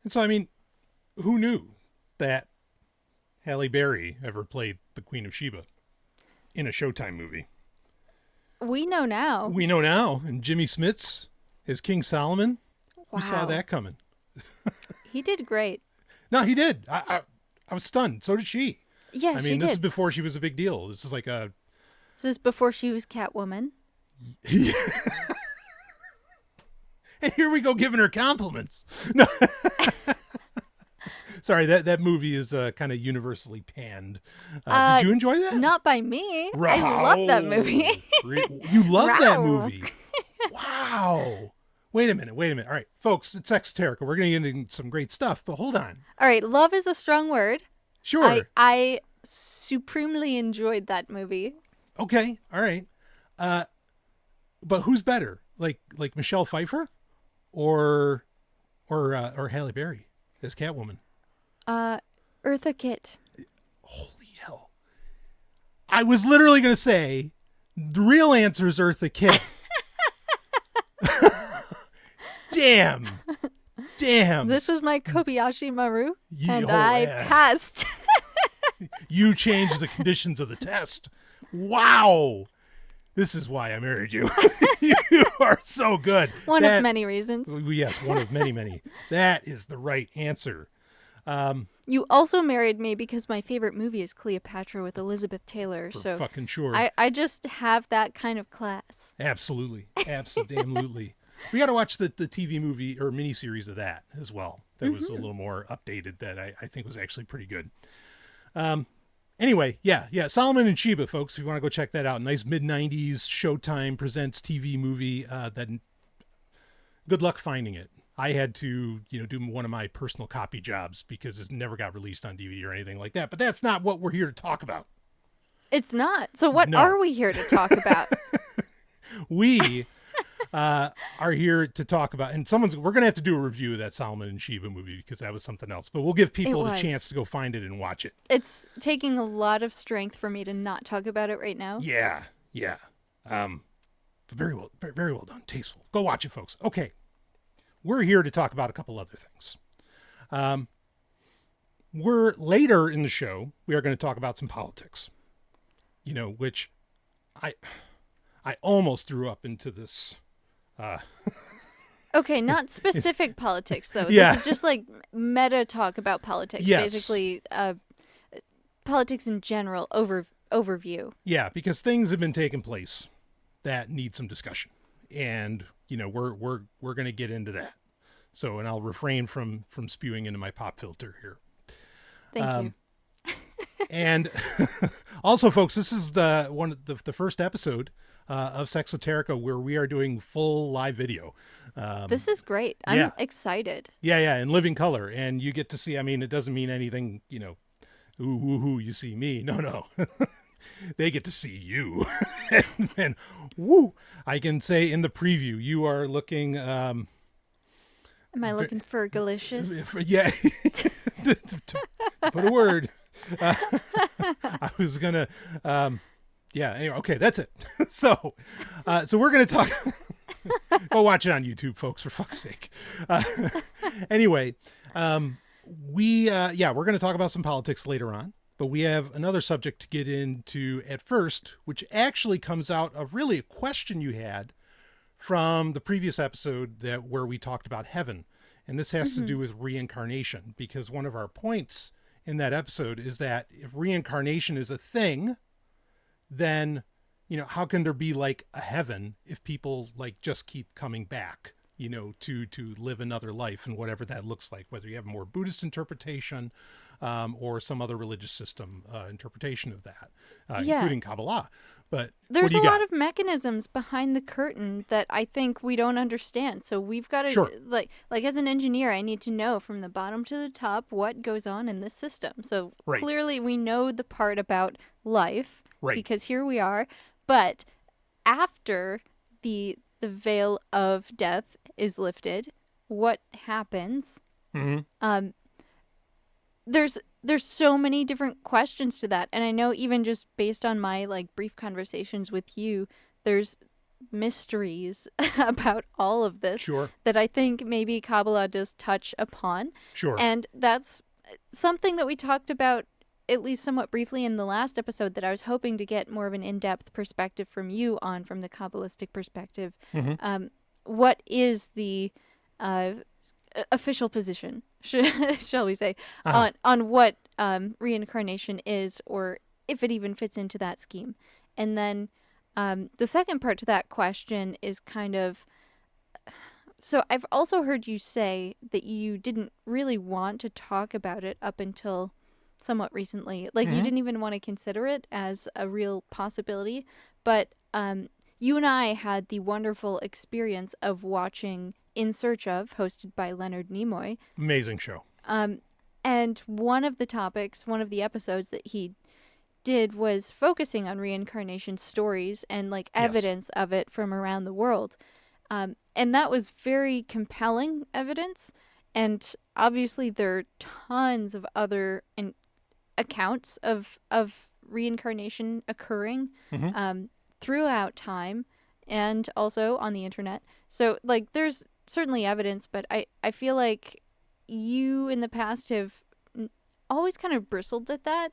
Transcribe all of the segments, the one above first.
And so, I mean, who knew that Halle Berry ever played the Queen of Sheba in a Showtime movie? We know now. We know now. And Jimmy Smits as King Solomon. Wow. Who saw that coming? He did great. No, he did. I was stunned. So did she. Yeah, I she mean, this is did. before she was a big deal. This is like a... This is before she was Catwoman. Yeah. And here we go giving her compliments. No. Sorry, that movie is kind of universally panned. Did you enjoy that? Not by me. I love that movie. You love that movie? Wow. Wait a minute. All right, folks, it's Sexoterica. We're going to get into some great stuff, but hold on. All right, love is a strong word. Sure. I supremely enjoyed that movie. Okay, all right. But who's better? Like Michelle Pfeiffer or Halle Berry as Catwoman? Eartha Kitt. Holy hell. I was literally going to say the real answer is Eartha Kitt. Damn. This was my Kobayashi Maru, and Oh, I yeah. passed. You changed the conditions of the test. Wow. This is why I married you. You are so good. One of many reasons. Yes, one of many. That is the right answer. You also married me because my favorite movie is Cleopatra with Elizabeth Taylor. For so fucking sure. I just have that kind of class. Absolutely. Absolutely. We got to watch the TV movie or miniseries of that as well. That was a little more updated that I think was actually pretty good. Anyway, yeah. Solomon and Sheba, folks, if you want to go check that out. Nice mid-90s Showtime presents TV movie. That good luck finding it. I had to, do one of my personal copy jobs because it never got released on DVD or anything like that. But that's not what we're here to talk about. It's not. So what are we here to talk about? We are here to talk about, and we're going to have to do a review of that Solomon and Sheba movie because that was something else. But we'll give people the chance to go find it and watch it. It's taking a lot of strength for me to not talk about it right now. Yeah. Very well done. Tasteful. Go watch it, folks. Okay. We're here to talk about a couple other things. We're later in the show, we are going to talk about some politics, which I almost threw up into this. Okay, not specific politics, though. Yeah. This is just like meta talk about politics. Yes. Basically, politics in general, overview. Yeah, because things have been taking place that need some discussion. And, we're going to get into that. So, and I'll refrain from spewing into my pop filter here. Thank you. And also, folks, this is the first episode of Sexoterica where we are doing full live video. This is great. I'm excited. Yeah, in living color. And you get to see, it doesn't mean anything, ooh, woohoo, you see me. No. They get to see you. and woo, I can say in the preview, you are looking... Am I looking for delicious? Yeah. To put a word. I was going to... anyway, okay, that's it. So we're going to talk... Go watch it on YouTube, folks, for fuck's sake. Anyway, we're going to talk about some politics later on. But we have another subject to get into at first, which actually comes out of really a question you had from the previous episode where we talked about heaven. And this has to do with reincarnation, because one of our points in that episode is that if reincarnation is a thing, then, how can there be like a heaven if people like just keep coming back, to live another life and whatever that looks like, whether you have a more Buddhist interpretation or some other religious system interpretation of that, including Kabbalah. But there's a lot of mechanisms behind the curtain that I think we don't understand. So we've got to, like as an engineer, I need to know from the bottom to the top what goes on in this system. So clearly we know the part about life, because here we are. But after the veil of death is lifted, what happens? Mm-hmm. There's so many different questions to that. And I know even just based on my like brief conversations with you, there's mysteries about all of this Sure. that I think maybe Kabbalah does touch upon. Sure. And that's something that we talked about at least somewhat briefly in the last episode that I was hoping to get more of an in-depth perspective from you on, from the Kabbalistic perspective. Mm-hmm. What is the official position, shall we say, on what reincarnation is, or if it even fits into that scheme? And then the second part to that question is kind of, so I've also heard you say that you didn't really want to talk about it up until somewhat recently. Like, you didn't even want to consider it as a real possibility. But you and I had the wonderful experience of watching In Search Of, hosted by Leonard Nimoy. Amazing show. And one of the episodes that he did was focusing on reincarnation stories and like evidence of it from around the world. And that was very compelling evidence. And obviously there are tons of other accounts of reincarnation occurring throughout time and also on the internet. So like there's certainly evidence, but I feel like you in the past have always kind of bristled at that.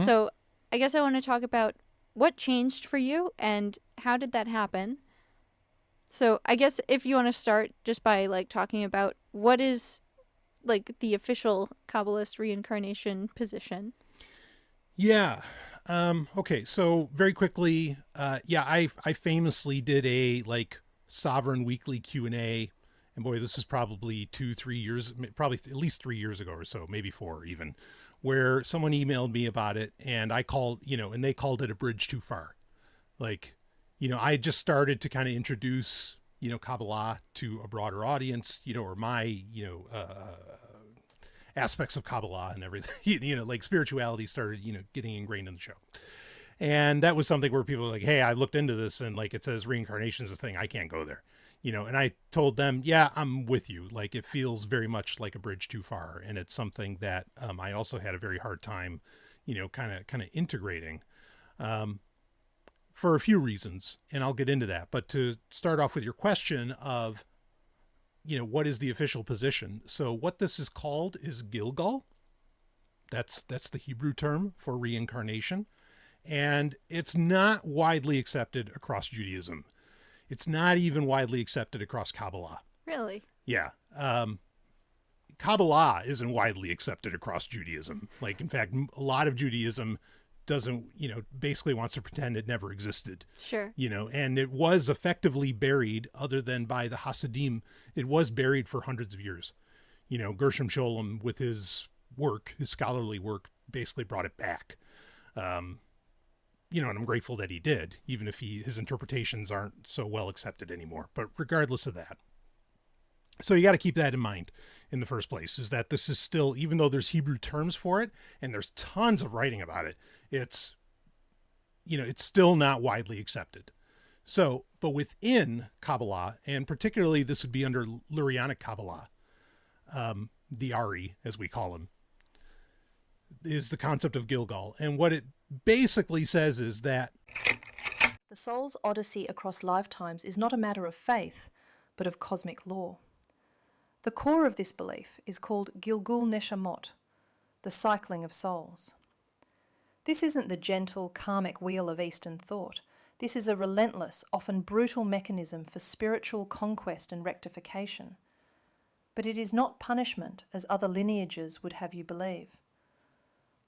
So I guess I want to talk about what changed for you and how did that happen. So I guess if you want to start just by like talking about what is like the official Kabbalist reincarnation position. Yeah. Okay. So very quickly, I famously did a like Sovryn weekly Q&A, and boy, this is probably 2-3 years, probably at least 3 years ago or so, maybe 4 even, where someone emailed me about it, and I called, and they called it a bridge too far. Like, I just started to kind of introduce, Kabbalah to a broader audience, or my, aspects of Kabbalah and everything, like spirituality started, getting ingrained in the show. And that was something where people were like, hey, I looked into this and like, it says reincarnation is a thing. I can't go there, and I told them, yeah, I'm with you. Like, it feels very much like a bridge too far. And it's something that I also had a very hard time, kind of integrating for a few reasons. And I'll get into that. But to start off with your question of, what is the official position? So what this is called is Gilgal. That's the Hebrew term for reincarnation. And it's not widely accepted across Judaism. It's not even widely accepted across Kabbalah. Really? Yeah. Kabbalah isn't widely accepted across Judaism. Like, in fact, a lot of Judaism doesn't, basically wants to pretend it never existed. Sure. And it was effectively buried, other than by the Hasidim, it was buried for hundreds of years. Gershom Scholem, with his scholarly work, basically brought it back. And I'm grateful that he did, even if his interpretations aren't so well accepted anymore. But regardless of that, so you got to keep that in mind in the first place, is that this is still, even though there's Hebrew terms for it and there's tons of writing about it, it's still not widely accepted. So, but within Kabbalah, and particularly this would be under Lurianic Kabbalah, the Ari, as we call him, is the concept of Gilgal. And what it basically says is that the soul's odyssey across lifetimes is not a matter of faith, but of cosmic law. The core of this belief is called Gilgul Neshamot, the cycling of souls. This isn't the gentle, karmic wheel of Eastern thought. This is a relentless, often brutal mechanism for spiritual conquest and rectification. But it is not punishment, as other lineages would have you believe.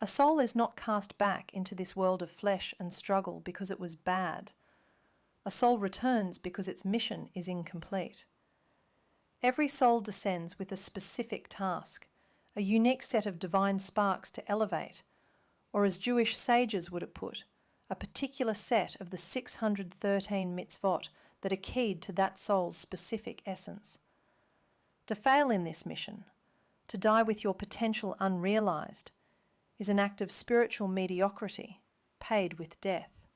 A soul is not cast back into this world of flesh and struggle because it was bad. A soul returns because its mission is incomplete. Every soul descends with a specific task, a unique set of divine sparks to elevate, or as Jewish sages would have put, a particular set of the 613 mitzvot that are keyed to that soul's specific essence. To fail in this mission, to die with your potential unrealized, is an act of spiritual mediocrity, paid with death.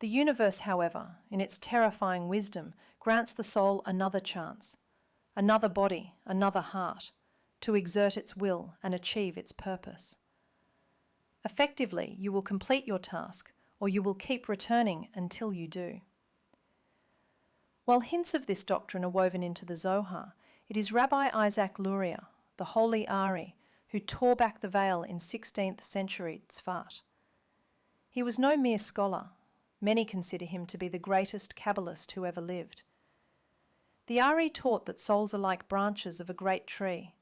The universe, however, in its terrifying wisdom, grants the soul another chance, another body, another heart, to exert its will and achieve its purpose. Effectively, you will complete your task, or you will keep returning until you do. While hints of this doctrine are woven into the Zohar, it is Rabbi Isaac Luria, the holy Ari, who tore back the veil in 16th century Tzfat. He was no mere scholar. Many consider him to be the greatest Kabbalist who ever lived. The Ari taught that souls are like branches of a great tree,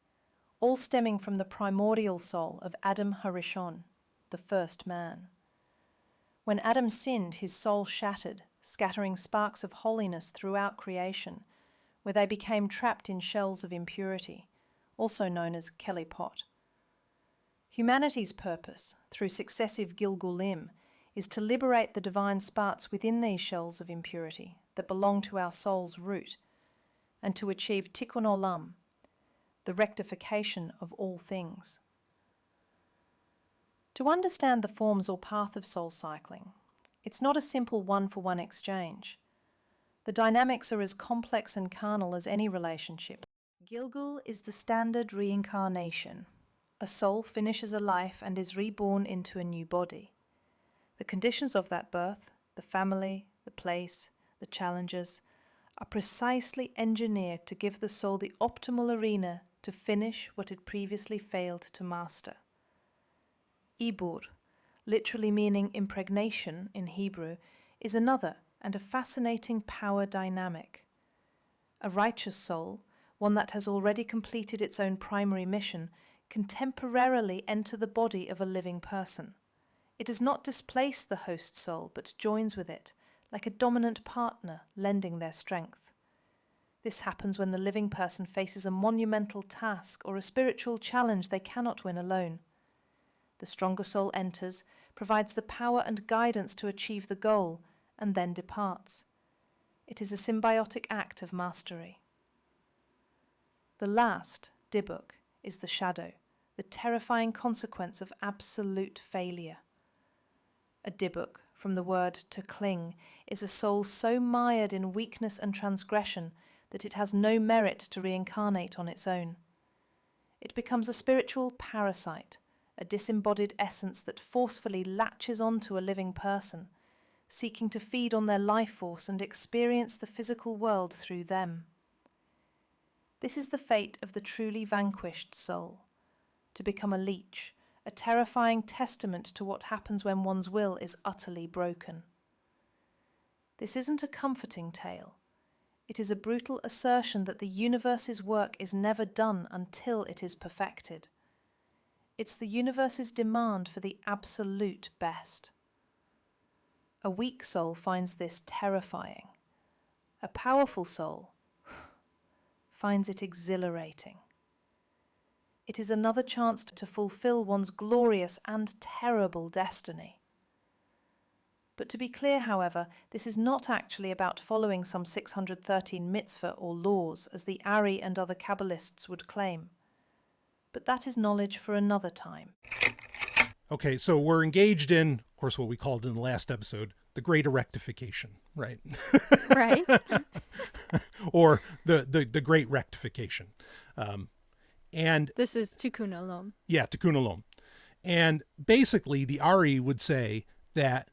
all stemming from the primordial soul of Adam Harishon, the first man. When Adam sinned, his soul shattered, scattering sparks of holiness throughout creation, where they became trapped in shells of impurity, also known as Kelly pot. Humanity's purpose, through successive Gilgulim, is to liberate the divine sparks within these shells of impurity that belong to our soul's root, and to achieve tikkun olam, the rectification of all things. To understand the forms or path of soul cycling, it's not a simple one-for-one exchange. The dynamics are as complex and carnal as any relationship. Gilgul is the standard reincarnation. A soul finishes a life and is reborn into a new body. The conditions of that birth, the family, the place, the challenges, are precisely engineered to give the soul the optimal arena to finish what it previously failed to master. Ibur, literally meaning impregnation in Hebrew, is another and a fascinating power dynamic. A righteous soul, one that has already completed its own primary mission, can temporarily enter the body of a living person. It does not displace the host soul, but joins with it, like a dominant partner lending their strength. This happens when the living person faces a monumental task or a spiritual challenge they cannot win alone. The stronger soul enters, provides the power and guidance to achieve the goal, and then departs. It is a symbiotic act of mastery. The last, Dibuk, is the shadow, the terrifying consequence of absolute failure. A Dibuk, from the word to cling, is a soul so mired in weakness and transgression that it has no merit to reincarnate on its own. It becomes a spiritual parasite, a disembodied essence that forcefully latches onto a living person, seeking to feed on their life force and experience the physical world through them. This is the fate of the truly vanquished soul, to become a leech, a terrifying testament to what happens when one's will is utterly broken. This isn't a comforting tale. It is a brutal assertion that the universe's work is never done until it is perfected. It's the universe's demand for the absolute best. A weak soul finds this terrifying. A powerful soul finds it exhilarating. It is another chance to fulfill one's glorious and terrible destiny. But to be clear, however, this is not actually about following some 613 mitzvah or laws, as the Ari and other Kabbalists would claim. But that is knowledge for another time. Okay, so we're engaged in, of course, what we called in the last episode, the great rectification, right? Right. Or the great rectification. And this is tikkun olam. Yeah, tikkun olam. And basically, the Ari would say that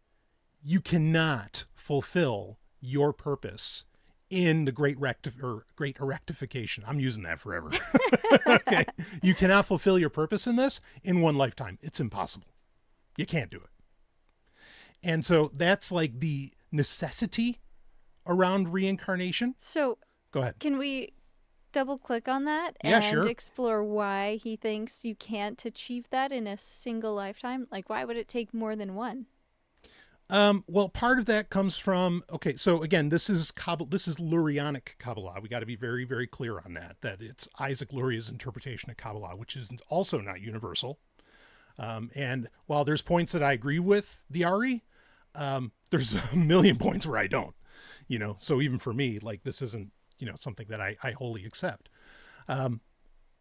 you cannot fulfill your purpose in the great rectification. I'm using that forever. Okay. You cannot fulfill your purpose in this in one lifetime. It's impossible. You can't do it. And so that's like the necessity around reincarnation. So go ahead. Can we double click on that and explore why he thinks you can't achieve that in a single lifetime? Like, why would it take more than one? Well, part of that comes from, okay, so again, this is Lurianic Kabbalah. We got to be very, very clear on that it's Isaac Luria's interpretation of Kabbalah, which is also not universal. And while there's points that I agree with the Ari, there's a million points where I don't, so even for me, like, this isn't, something that I wholly accept.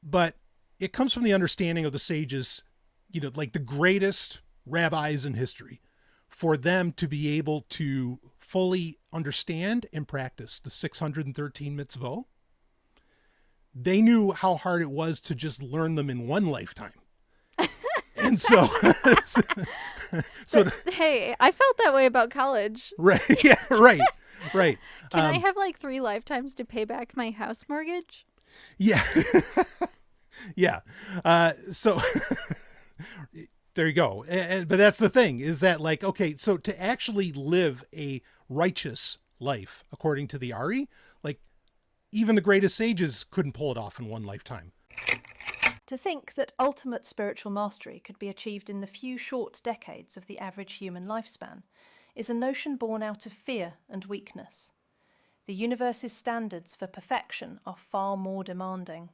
But it comes from the understanding of the sages, like the greatest rabbis in history, for them to be able to fully understand and practice the 613 mitzvot. They knew how hard it was to just learn them in one lifetime. And so, hey, I felt that way about college. Right. Yeah. Right. Right. Can I have like 3 lifetimes to pay back my house mortgage? Yeah. Yeah. So there you go. But that's the thing, is that like, okay, so to actually live a righteous life, according to the Ari, like even the greatest sages couldn't pull it off in one lifetime. To think that ultimate spiritual mastery could be achieved in the few short decades of the average human lifespan is a notion born out of fear and weakness. The universe's standards for perfection are far more demanding.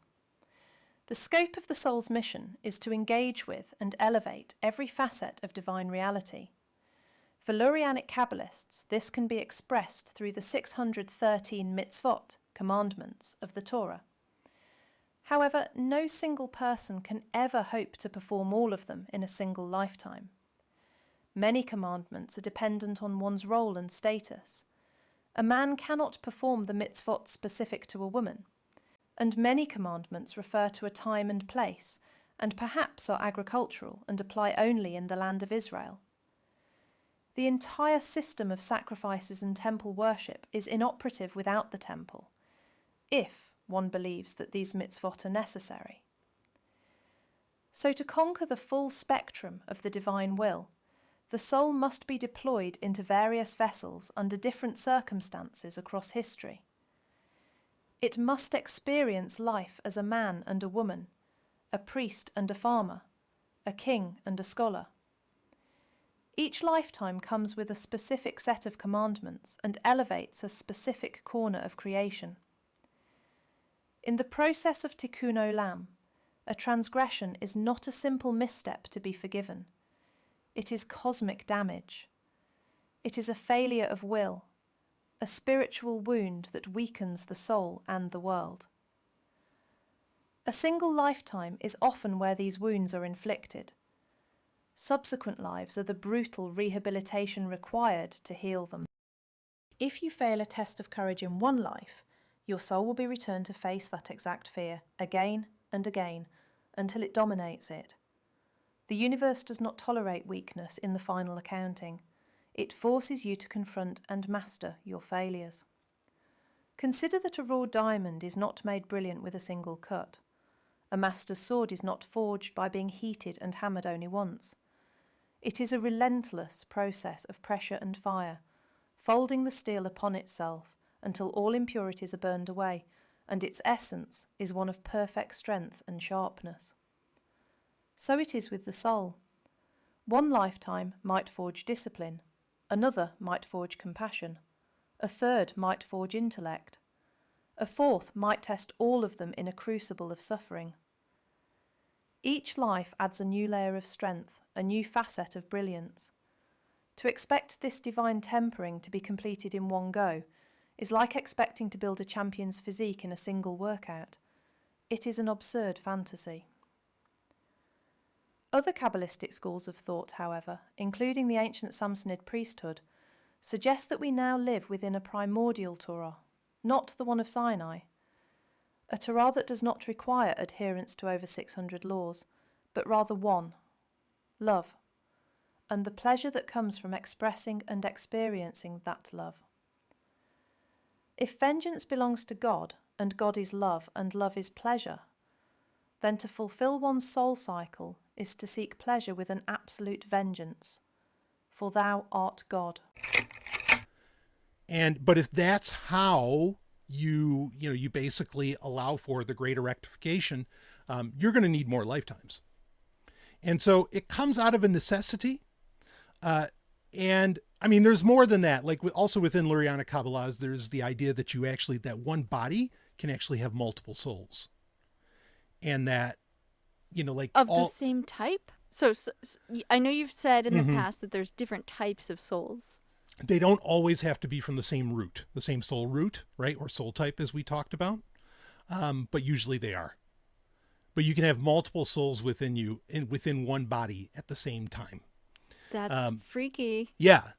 The scope of the soul's mission is to engage with and elevate every facet of divine reality. For Lurianic Kabbalists, this can be expressed through the 613 mitzvot, commandments, of the Torah. However, no single person can ever hope to perform all of them in a single lifetime. Many commandments are dependent on one's role and status. A man cannot perform the mitzvot specific to a woman, and many commandments refer to a time and place, and perhaps are agricultural and apply only in the land of Israel. The entire system of sacrifices and temple worship is inoperative without the temple, if one believes that these mitzvot are necessary. So to conquer the full spectrum of the divine will, the soul must be deployed into various vessels under different circumstances across history. It must experience life as a man and a woman, a priest and a farmer, a king and a scholar. Each lifetime comes with a specific set of commandments and elevates a specific corner of creation. In the process of tikkun olam, a transgression is not a simple misstep to be forgiven. It is cosmic damage. It is a failure of will, a spiritual wound that weakens the soul and the world. A single lifetime is often where these wounds are inflicted. Subsequent lives are the brutal rehabilitation required to heal them. If you fail a test of courage in one life, your soul will be returned to face that exact fear again and again until it dominates it. The universe does not tolerate weakness in the final accounting. It forces you to confront and master your failures. Consider that a raw diamond is not made brilliant with a single cut. A master's sword is not forged by being heated and hammered only once. It is a relentless process of pressure and fire, folding the steel upon itself until all impurities are burned away, and its essence is one of perfect strength and sharpness. So it is with the soul. One lifetime might forge discipline, another might forge compassion, a third might forge intellect, a fourth might test all of them in a crucible of suffering. Each life adds a new layer of strength, a new facet of brilliance. To expect this divine tempering to be completed in one go is like expecting to build a champion's physique in a single workout. It is an absurd fantasy. Other Kabbalistic schools of thought, however, including the ancient Samsonid priesthood, suggest that we now live within a primordial Torah, not the one of Sinai. A Torah that does not require adherence to over 600 laws, but rather one, love, and the pleasure that comes from expressing and experiencing that love. If vengeance belongs to God, and God is love, and love is pleasure, then to fulfill one's soul cycle is to seek pleasure with an absolute vengeance, for thou art God. But if that's how you basically allow for the greater rectification, you're going to need more lifetimes. And so it comes out of a necessity. And I mean, there's more than that. Like also within Lurianic Kabbalah, there's the idea that that one body can actually have multiple souls. And that, the same type. So I know you've said in the past that there's different types of souls. They don't always have to be from the same root, the same soul root, right? Or soul type, as we talked about. But usually they are. But you can have multiple souls within you, within one body at the same time. That's freaky. Yeah.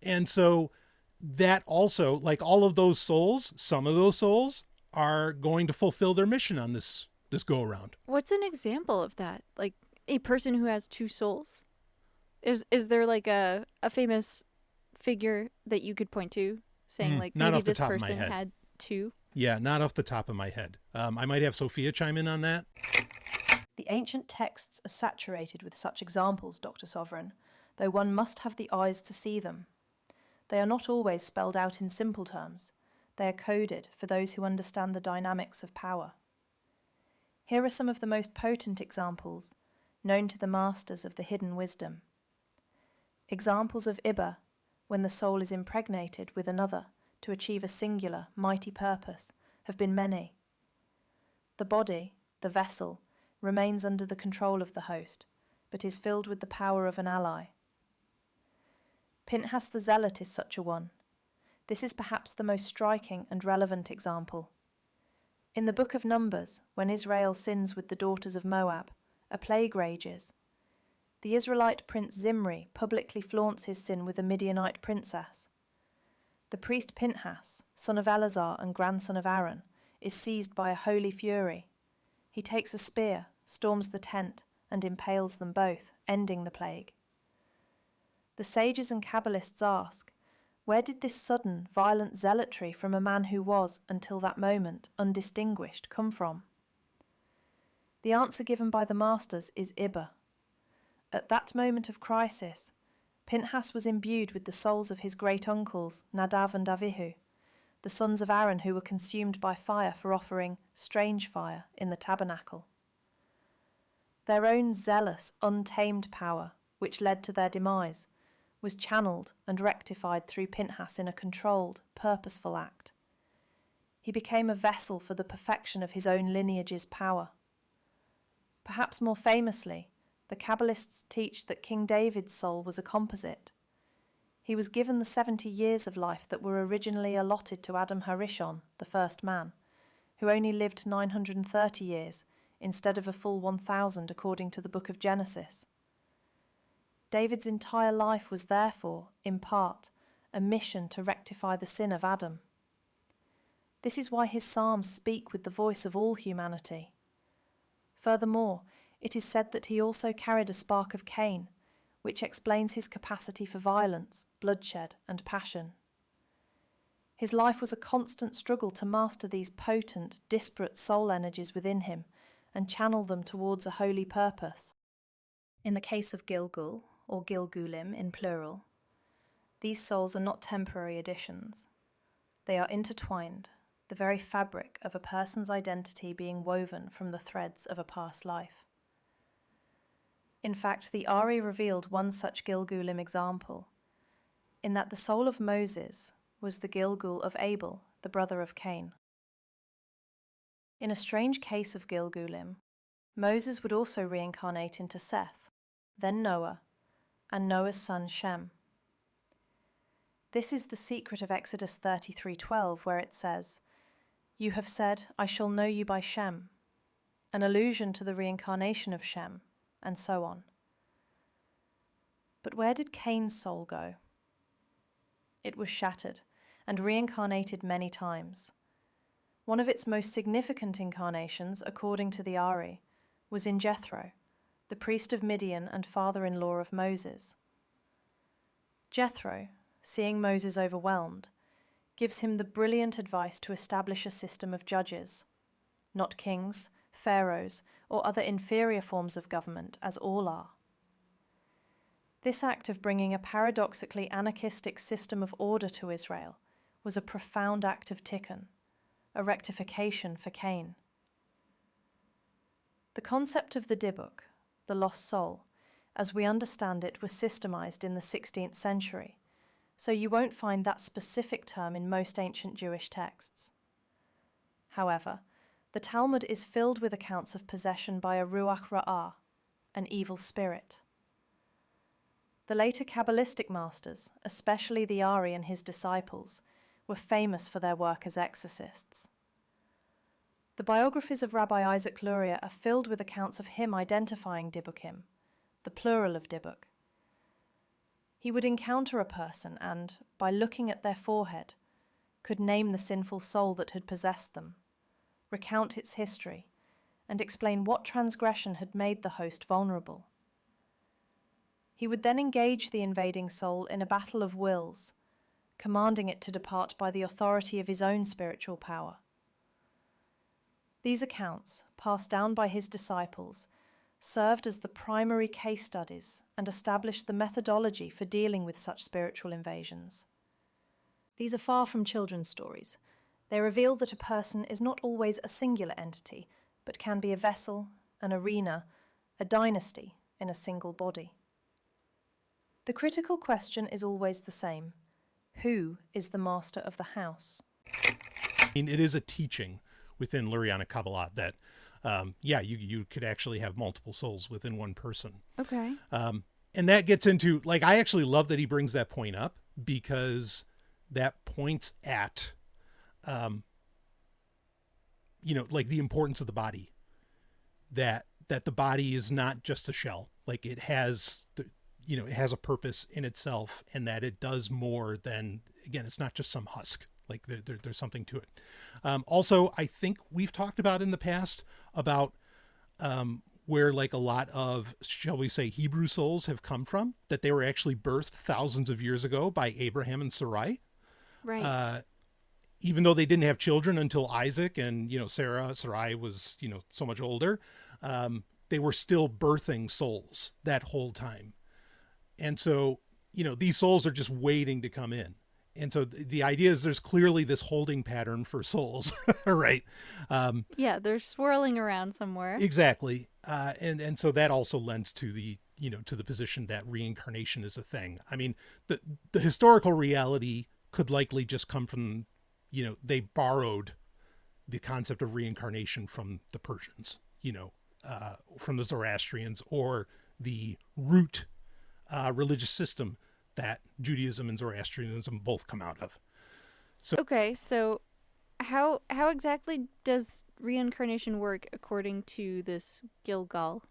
And so that also, like all of those souls, some of those souls are going to fulfill their mission on this go around. What's an example of that? Like a person who has two souls? Is there like a famous figure that you could point to saying like not maybe off the this top of my person head. had two? Yeah, not off the top of my head. I might have Sophia chime in on that. The ancient texts are saturated with such examples, Dr. Sovryn, though one must have the eyes to see them. They are not always spelled out in simple terms. They are coded for those who understand the dynamics of power. Here are some of the most potent examples, known to the masters of the hidden wisdom. Examples of Ibba, when the soul is impregnated with another to achieve a singular, mighty purpose, have been many. The body, the vessel, remains under the control of the host, but is filled with the power of an ally. Pinchas the Zealot is such a one. This is perhaps the most striking and relevant example. In the book of Numbers, when Israel sins with the daughters of Moab, a plague rages. The Israelite prince Zimri publicly flaunts his sin with a Midianite princess. The priest Pinchas, son of Eleazar and grandson of Aaron, is seized by a holy fury. He takes a spear, storms the tent, and impales them both, ending the plague. The sages and Kabbalists ask, where did this sudden, violent zealotry from a man who was, until that moment, undistinguished, come from? The answer given by the masters is Ibba. At that moment of crisis, Pinchas was imbued with the souls of his great-uncles, Nadav and Avihu, the sons of Aaron who were consumed by fire for offering strange fire in the tabernacle. Their own zealous, untamed power, which led to their demise, was channeled and rectified through Pinchas in a controlled, purposeful act. He became a vessel for the perfection of his own lineage's power. Perhaps more famously, the Kabbalists teach that King David's soul was a composite. He was given the 70 years of life that were originally allotted to Adam Harishon, the first man, who only lived 930 years instead of a full 1,000 according to the book of Genesis. David's entire life was therefore, in part, a mission to rectify the sin of Adam. This is why his psalms speak with the voice of all humanity. Furthermore, it is said that he also carried a spark of Cain, which explains his capacity for violence, bloodshed, and passion. His life was a constant struggle to master these potent, disparate soul energies within him and channel them towards a holy purpose. In the case of Gilgul, or Gilgulim in plural, these souls are not temporary additions. They are intertwined, the very fabric of a person's identity being woven from the threads of a past life. In fact, the Ari revealed one such Gilgulim example, in that the soul of Moses was the Gilgul of Abel, the brother of Cain. In a strange case of Gilgulim, Moses would also reincarnate into Seth, then Noah, and Noah's son Shem. This is the secret of Exodus 33:12, where it says, "You have said, I shall know you by Shem," an allusion to the reincarnation of Shem, and so on. But where did Cain's soul go? It was shattered and reincarnated many times. One of its most significant incarnations, according to the Ari, was in Jethro, the priest of Midian and father-in-law of Moses. Jethro, seeing Moses overwhelmed, gives him the brilliant advice to establish a system of judges, not kings, pharaohs, or other inferior forms of government, as all are. This act of bringing a paradoxically anarchistic system of order to Israel was a profound act of tikkun, a rectification for Cain. The concept of the Dibbuk, the lost soul, as we understand it, was systemized in the 16th century, so you won't find that specific term in most ancient Jewish texts. However, the Talmud is filled with accounts of possession by a ruach ra'ah, an evil spirit. The later Kabbalistic masters, especially the Ari and his disciples, were famous for their work as exorcists. The biographies of Rabbi Isaac Luria are filled with accounts of him identifying Dibbukim, the plural of Dibbuk. He would encounter a person and, by looking at their forehead, could name the sinful soul that had possessed them, recount its history, and explain what transgression had made the host vulnerable. He would then engage the invading soul in a battle of wills, commanding it to depart by the authority of his own spiritual power. These accounts, passed down by his disciples, served as the primary case studies and established the methodology for dealing with such spiritual invasions. These are far from children's stories. They reveal that a person is not always a singular entity, but can be a vessel, an arena, a dynasty in a single body. The critical question is always the same. Who is the master of the house? It is a teaching within Lurianic Kabbalah that, you could actually have multiple souls within one person. Okay. And that gets into, like, I actually love that he brings that point up, because that points at, like the importance of the body, that the body is not just a shell. Like, it has, it has a purpose in itself, and that it does more than, again, it's not just some husk. Like there's something to it. Also, I think we've talked about in the past about where like a lot of, shall we say, Hebrew souls have come from, that they were actually birthed thousands of years ago by Abraham and Sarai. Right. Even though they didn't have children until Isaac, and, Sarai was, so much older, they were still birthing souls that whole time. And so, these souls are just waiting to come in. And so the idea is there's clearly this holding pattern for souls, right? They're swirling around somewhere. Exactly. And so that also lends to the, to the position that reincarnation is a thing. I mean, the historical reality could likely just come from, they borrowed the concept of reincarnation from the Persians, from the Zoroastrians, or the root religious system that Judaism and Zoroastrianism both come out of. So how exactly does reincarnation work according to this Gilgal?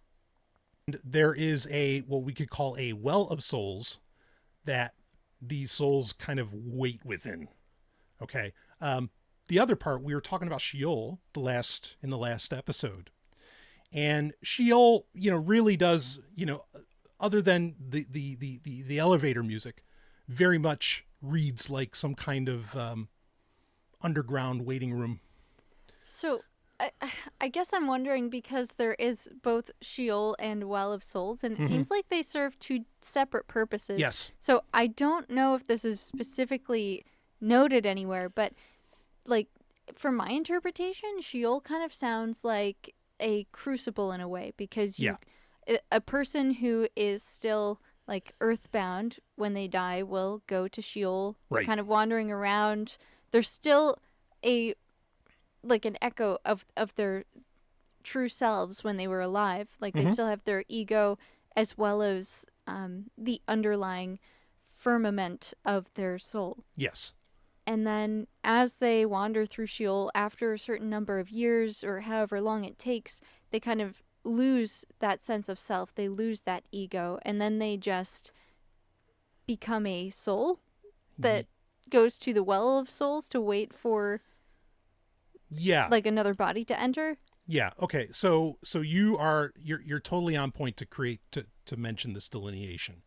There is what we could call a well of souls that these souls kind of wait within. Okay. The other part, we were talking about Sheol in the last episode, and Sheol, really does, other than the elevator music, very much reads like some kind of underground waiting room. So I guess I'm wondering, because there is both Sheol and Well of Souls, and it seems like they serve two separate purposes. Yes. So I don't know if this is specifically noted anywhere, but like, from my interpretation, Sheol kind of sounds like a crucible in a way, because a person who is still like earthbound when they die will go to Sheol, right, kind of wandering around. There's still an echo of their true selves when they were alive. Like, they still have their ego, as well as the underlying firmament of their soul. Yes. And then as they wander through Sheol, after a certain number of years or however long it takes, they kind of lose that sense of self. They lose that ego, and then they just become a soul that goes to the Well of Souls to wait for like another body to enter. Yeah. Okay. So you're totally on point to mention this delineation.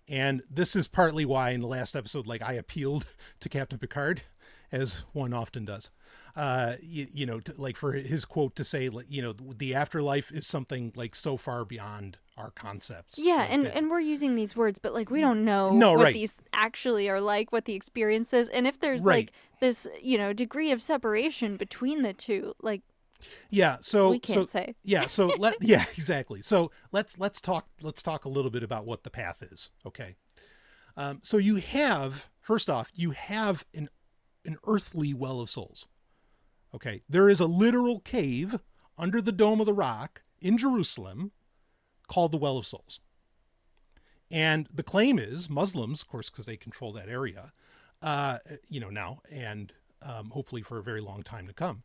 And this is partly why in the last episode, like, I appealed to Captain Picard, as one often does, for his quote to say, like, the afterlife is something like so far beyond our concepts. Yeah. Like and we're using these words, but like, we don't know what these actually are like, what the experience is. And if there's like this, degree of separation between the two, like, so we can't say. Exactly. So let's talk a little bit about what the path is. Okay. So you have, first off, an earthly Well of Souls. Okay. There is a literal cave under the Dome of the Rock in Jerusalem called the Well of Souls. And the claim is Muslims, of course, because they control that area, now, and hopefully for a very long time to come.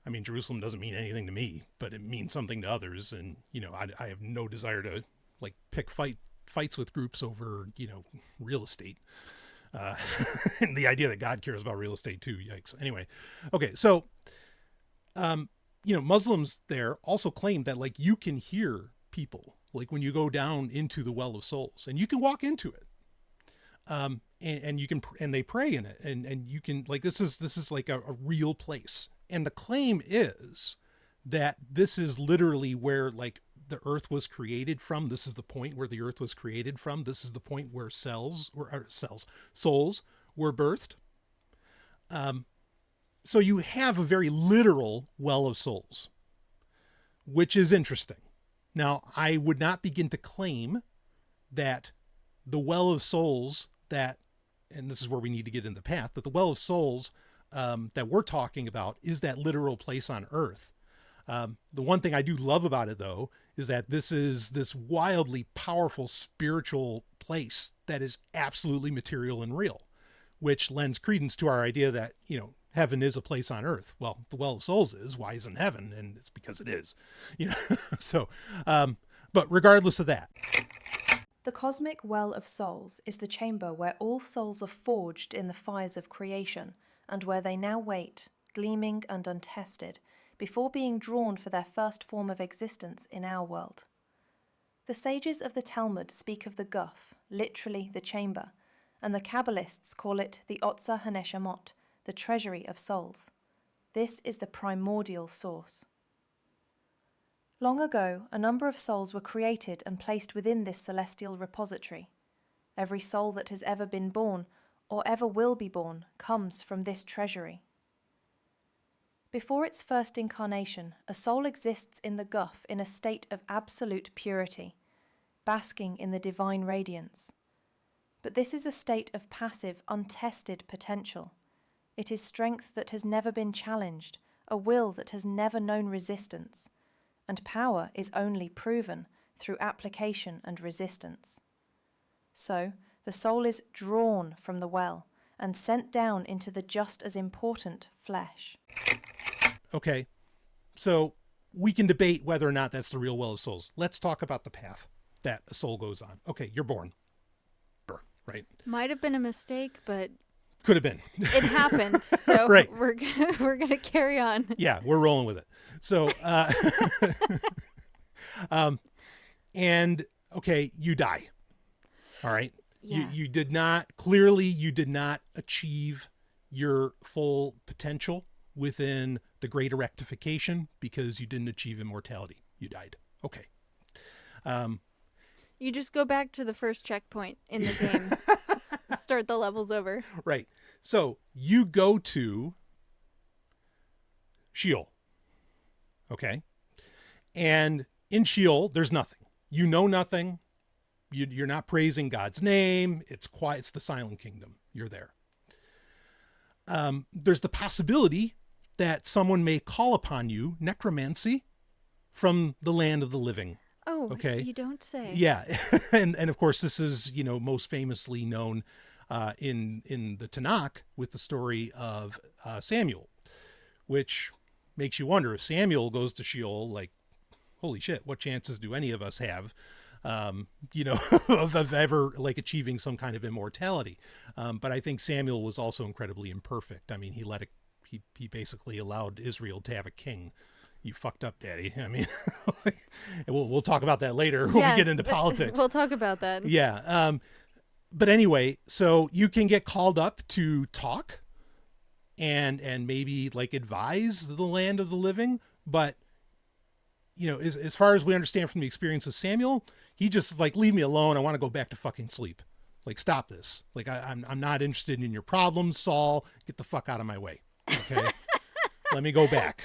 I mean, Jerusalem doesn't mean anything to me, but it means something to others. And, I have no desire to like pick fights with groups over, real estate. And the idea that God cares about real estate too. Yikes. Anyway. Okay. So, Muslims there also claim that, like, you can hear people, like, when you go down into the Well of Souls, and you can walk into it. and you can, and they pray in it, and you can, like, this is like a real place. And the claim is that this is literally where, like, the earth was created from. This is the point where the earth was created from. This is the point where souls were birthed. So you have a very literal well of souls, which is interesting. Now, I would not begin to claim that the well of souls that, and this is where we need to get in the path, that the well of souls that we're talking about is that literal place on earth. The one thing I do love about it, though, is that this is this wildly powerful spiritual place that is absolutely material and real, which lends credence to our idea that, you know, heaven is a place on earth. Well, the well of souls is. Why isn't heaven? And it's because it is, you know. So, but regardless of that. The cosmic well of souls is the chamber where all souls are forged in the fires of creation, and where they now wait, gleaming and untested, before being drawn for their first form of existence in our world. The sages of the Talmud speak of the Guf, literally the chamber, and the Kabbalists call it the Otsa HaNeshamot, the treasury of souls. This is the primordial source. Long ago, a number of souls were created and placed within this celestial repository. Every soul that has ever been born, or ever will be born, comes from this treasury. Before its first incarnation, a soul exists in the Guf in a state of absolute purity, basking in the divine radiance. But this is a state of passive, untested potential. It is strength that has never been challenged, a will that has never known resistance, and power is only proven through application and resistance. So, the soul is drawn from the well and sent down into the just as important flesh. Okay, so we can debate whether or not that's the real well of souls. Let's talk about the path that a soul goes on. Okay, you're born, right? Might have been a mistake, but could have been. It happened, so right. we're gonna carry on. Yeah, we're rolling with it. So, and okay, you die. All right. Yeah. You did not achieve your full potential within the greater rectification because you didn't achieve immortality. You died. Okay. You just go back to the first checkpoint in the game. Start the levels over. Right. So you go to Sheol. Okay. And in Sheol, there's nothing. You know nothing. You're not praising God's name. It's quiet. It's the silent kingdom. You're there. There's the possibility that someone may call upon you, necromancy, from the land of the living. Oh, okay. You don't say. Yeah. and of course, this is, you know, most famously known in the Tanakh with the story of Samuel, which makes you wonder if Samuel goes to Sheol, like, holy shit, what chances do any of us have, you know, of ever like achieving some kind of immortality? But I think Samuel was also incredibly imperfect. I mean, he basically allowed Israel to have a king. You fucked up, Daddy. I mean, we'll talk about that later when we get into politics. We'll talk about that. Yeah. But anyway, so you can get called up to talk and maybe like advise the land of the living. But, you know, as far as we understand from the experience of Samuel, he just like, leave me alone. I want to go back to fucking sleep. Like, stop this. Like, I'm not interested in your problems, Saul. Get the fuck out of my way. Okay. Let me go back.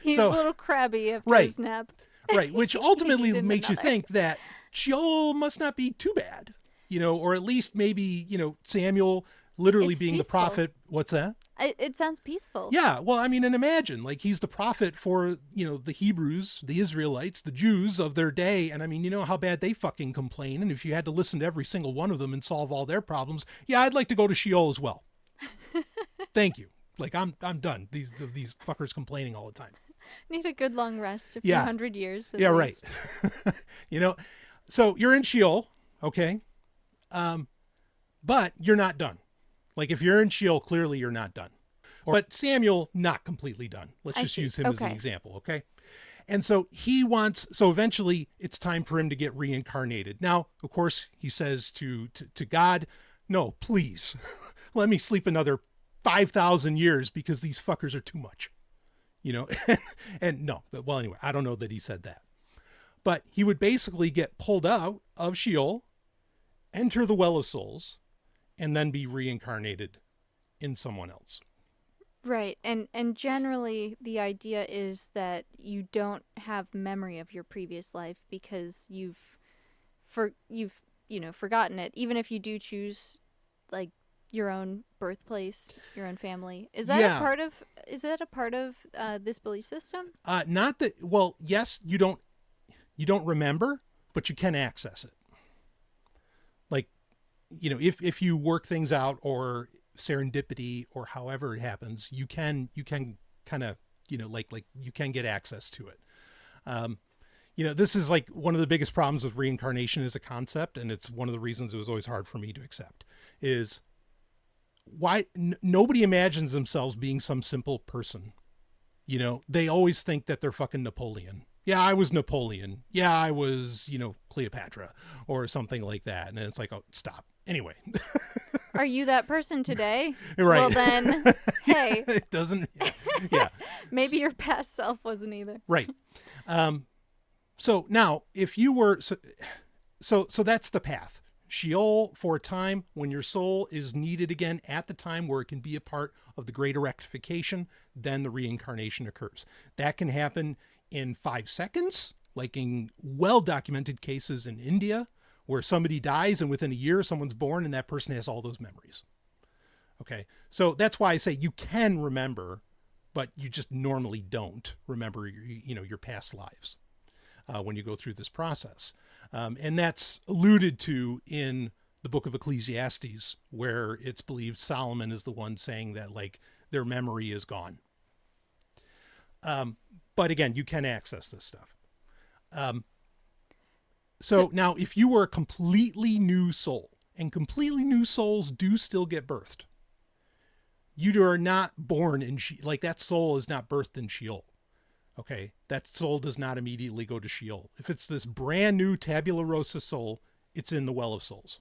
He's a little crabby after his nap. Right. Which ultimately makes you think that Sheol must not be too bad, you know, or at least maybe, you know, Samuel literally it's being peaceful. The prophet. What's that? It sounds peaceful. Yeah. Well, I mean, and imagine like he's the prophet for, you know, the Hebrews, the Israelites, the Jews of their day. And I mean, you know how bad they fucking complain. And if you had to listen to every single one of them and solve all their problems, yeah, I'd like to go to Sheol as well. Thank you. Like, I'm done. These fuckers complaining all the time. Need a good long rest, a few hundred years. Yeah, least. Right. You know, so you're in Sheol, okay? But you're not done. Like, if you're in Sheol, clearly you're not done. But Samuel, not completely done. Let's just use him as an example, okay? And so so eventually it's time for him to get reincarnated. Now, of course, he says to God, no, please, let me sleep another 5,000 years because these fuckers are too much, you know? And no, well, anyway, I don't know that he said that, but he would basically get pulled out of Sheol, enter the Well of Souls, and then be reincarnated in someone else. Right. And generally the idea is that you don't have memory of your previous life because you've forgotten it, even if you do choose like your own birthplace, your own family. Is that a part of this belief system? Not that, well, yes, you don't remember, but you can access it. Like, you know, if you work things out or serendipity or however it happens, you can kind of, you know, like you can get access to it. You know, this is like one of the biggest problems with reincarnation as a concept. And it's one of the reasons it was always hard for me to accept is why nobody imagines themselves being some simple person. You know, they always think that they're fucking Napoleon. Yeah, I was Napoleon. Yeah, I was, you know, Cleopatra or something like that. And it's like, oh, stop. Anyway. Are you that person today? Right. Well, then, hey. It doesn't. Yeah. Maybe your past self wasn't either. Right. So now, if you were, so that's the path. Sheol for a time when your soul is needed again at the time where it can be a part of the greater rectification, then the reincarnation occurs. That can happen in 5 seconds, like in well-documented cases in India, where somebody dies and within a year someone's born and that person has all those memories. Okay. So that's why I say you can remember, but you just normally don't remember your past lives when you go through this process. And that's alluded to in the book of Ecclesiastes, where it's believed Solomon is the one saying that like their memory is gone. But again, you can access this stuff. So now if you were a completely new soul, and completely new souls do still get birthed, you are not born in like that soul is not birthed in Sheol. Okay. That soul does not immediately go to Sheol. If it's this brand new tabula rasa soul, it's in the Well of Souls.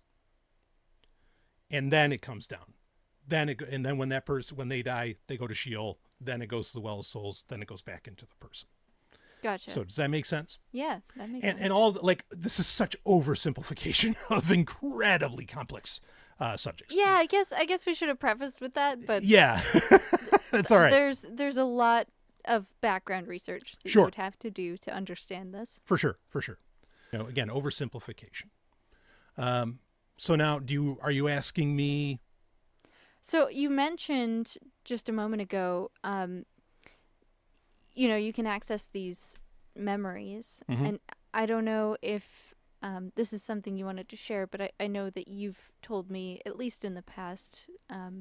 And then it comes down. And then when that person, when they die, they go to Sheol, then it goes to the Well of Souls, then it goes back into the person. Gotcha. So does that make sense? Yeah, that makes sense. And all like, this is such oversimplification of incredibly complex subjects. Yeah, I guess we should have prefaced with that, but yeah, that's all right. There's a lot of background research that you would have to do to understand this. For sure. You know, again, oversimplification. So now are you asking me? So you mentioned just a moment ago, you know, you can access these memories, and I don't know if this is something you wanted to share, but I know that you've told me, at least in the past, that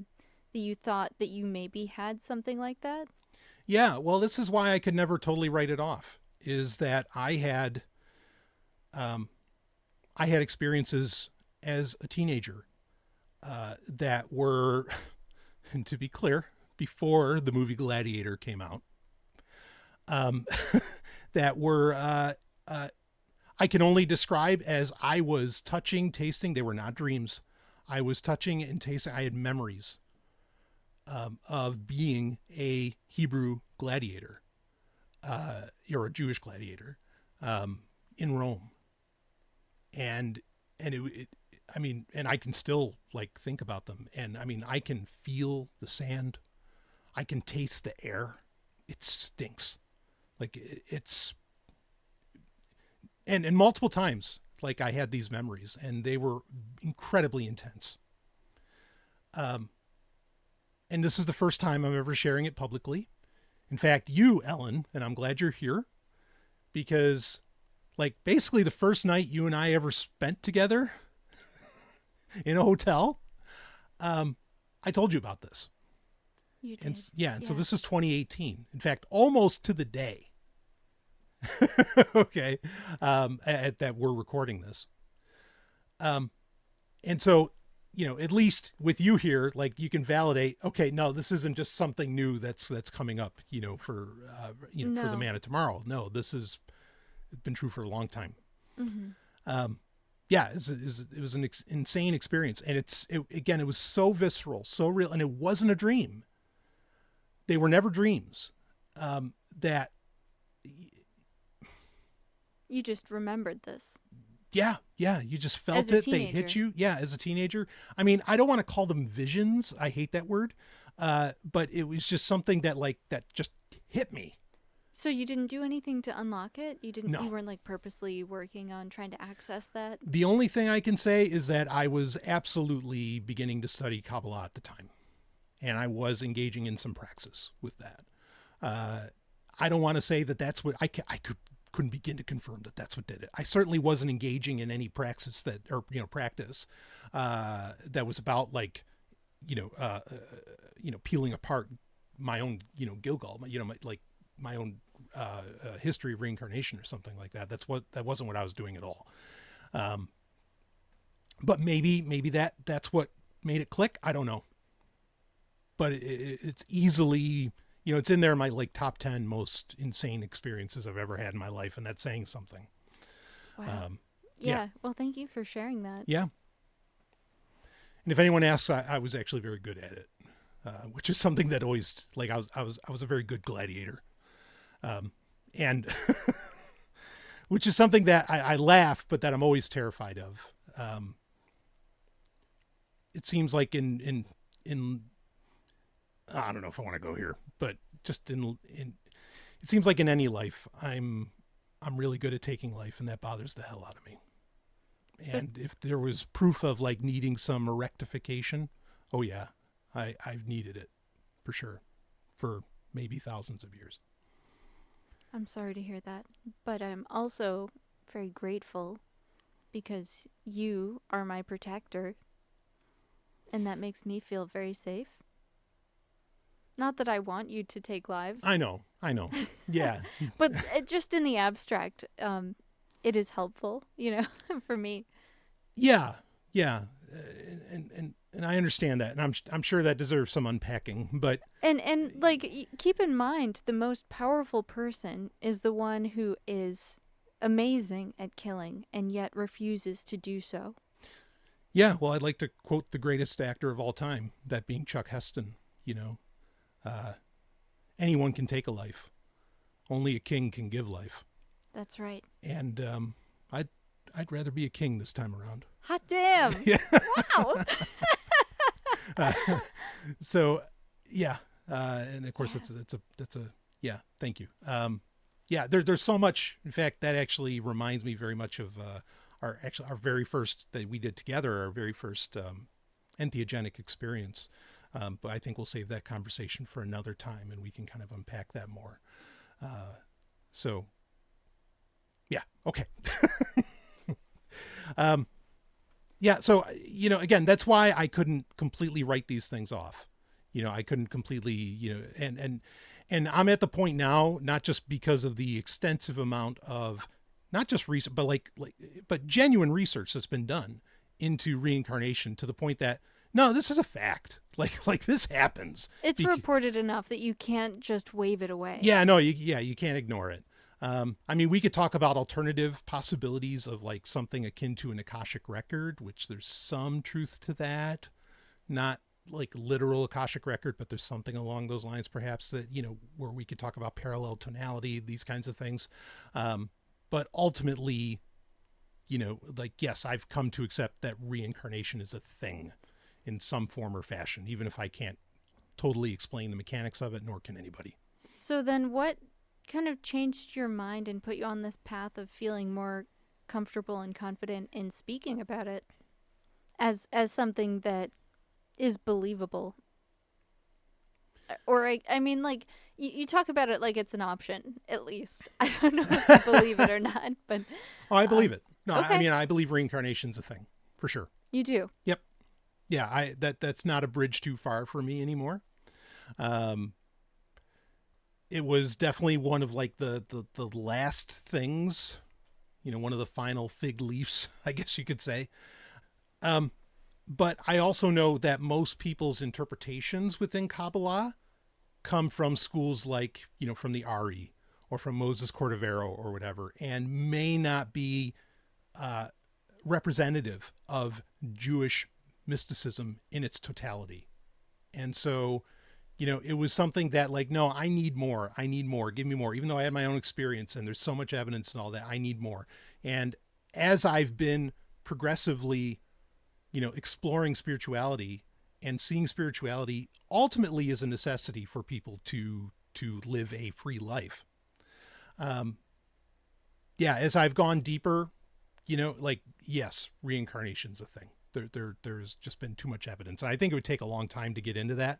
you thought that you maybe had something like that. Yeah, well, this is why I could never totally write it off, is that I had experiences as a teenager that were, and to be clear, before the movie Gladiator came out, that were, I can only describe as I was touching, tasting. They were not dreams. I was touching and tasting. I had memories of being a Hebrew gladiator, or a Jewish gladiator, in Rome. And I mean, and I can still like think about them. And I mean, I can feel the sand. I can taste the air. It stinks. Like it's, and multiple times, like I had these memories and they were incredibly intense. And this is the first time I'm ever sharing it publicly. In fact, you, Ellen, and I'm glad you're here, because like basically the first night you and I ever spent together in a hotel, I told you about this. You did. And, yeah. So this is 2018. In fact, almost to the day. Okay. That we're recording this. And so, you know, at least with you here, like you can validate, okay, no, this isn't just something new that's coming up, you know, for for the man of tomorrow. No, this has been true for a long time. yeah, it was an insane experience. And again, it was so visceral, so real. And it wasn't a dream. They were never dreams. That you just remembered this. Yeah. You just felt it. They hit you. Yeah. As a teenager. I mean, I don't want to call them visions. I hate that word. But it was just something that just hit me. So you didn't do anything to unlock it? No. You weren't like purposely working on trying to access that? The only thing I can say is that I was absolutely beginning to study Kabbalah at the time. And I was engaging in some praxis with that. I don't want to say that that's what couldn't begin to confirm that that's what did it. I certainly wasn't engaging in any praxis practice that was about like, peeling apart my own, Gilgal, my own history of reincarnation or something like that. That wasn't what I was doing at all. But maybe that's what made it click. I don't know. But it's easily, it's in there in my like top 10 most insane experiences I've ever had in my life. And that's saying something. Wow. Yeah. Well, thank you for sharing that. Yeah. And if anyone asks, I was actually very good at it, which is something that always, like, I was a very good gladiator. And which is something that I laugh, but that I'm always terrified of. It seems like in I don't know if I want to go here, but just it seems like in any life, I'm really good at taking life, and that bothers the hell out of me. And if there was proof of like needing some rectification, oh yeah, I've needed it for sure for maybe thousands of years. I'm sorry to hear that, but I'm also very grateful because you are my protector, and that makes me feel very safe. Not that I want you to take lives. I know. Yeah. But just in the abstract, it is helpful, for me. Yeah. And I understand that, and I'm sure that deserves some unpacking, but and like keep in mind, the most powerful person is the one who is amazing at killing and yet refuses to do so. Yeah, well, I'd like to quote the greatest actor of all time, that being Chuck Heston. Anyone can take a life, only a king can give life. That's right. And I'd rather be a king this time around. Hot damn! Yeah. Wow. So, yeah, and of course that's a yeah. Thank you. Yeah, there's so much. In fact, that actually reminds me very much of our very first that we did together, our very first entheogenic experience. But I think we'll save that conversation for another time, and we can kind of unpack that more. So, yeah, okay. Yeah, so, again, that's why I couldn't completely write these things off. I couldn't completely, and I'm at the point now, not just because of the extensive amount of, not just research, but genuine research that's been done into reincarnation, to the point that, no, this is a fact. Like this happens. It's reported enough that you can't just wave it away. Yeah, no, you can't ignore it. I mean, we could talk about alternative possibilities of like something akin to an Akashic record, which there's some truth to that. Not like literal Akashic record, but there's something along those lines, perhaps, that, where we could talk about parallel tonality, these kinds of things. But ultimately, yes, I've come to accept that reincarnation is a thing in some form or fashion, even if I can't totally explain the mechanics of it, nor can anybody. So then what kind of changed your mind and put you on this path of feeling more comfortable and confident in speaking about it as something that is believable? Or I mean, like, you talk about it like it's an option, at least. I don't know if you believe it or not, but... Oh, I believe it. No, okay. I mean, I believe reincarnation's a thing, for sure. You do? Yep. Yeah, that's not a bridge too far for me anymore. It was definitely one of like the last things, one of the final fig leaves, I guess you could say. But I also know that most people's interpretations within Kabbalah come from schools like, from the Ari or from Moses Cordovero or whatever, and may not be representative of Jewish mysticism in its totality. And so, it was something that like, no, I need more, give me more, even though I had my own experience and there's so much evidence and all that, I need more. And as I've been progressively, exploring spirituality and seeing spirituality ultimately as a necessity for people to live a free life. As I've gone deeper, yes, reincarnation's a thing. There's just been too much evidence. And I think it would take a long time to get into that.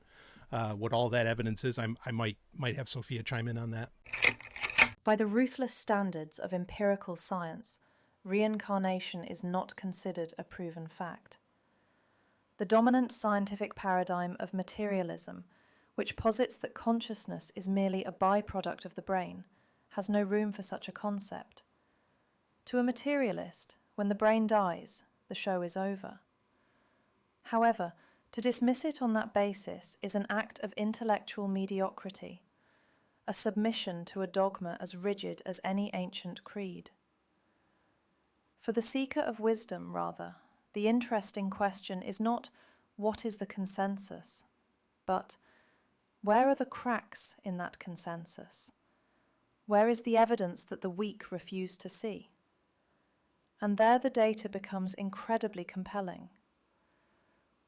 What all that evidence is. I might have Sophia chime in on that. By the ruthless standards of empirical science, reincarnation is not considered a proven fact. The dominant scientific paradigm of materialism, which posits that consciousness is merely a byproduct of the brain, has no room for such a concept. To a materialist, when the brain dies, the show is over. However, to dismiss it on that basis is an act of intellectual mediocrity, a submission to a dogma as rigid as any ancient creed. For the seeker of wisdom, rather, the interesting question is not what is the consensus, but where are the cracks in that consensus? Where is the evidence that the weak refuse to see? And there the data becomes incredibly compelling.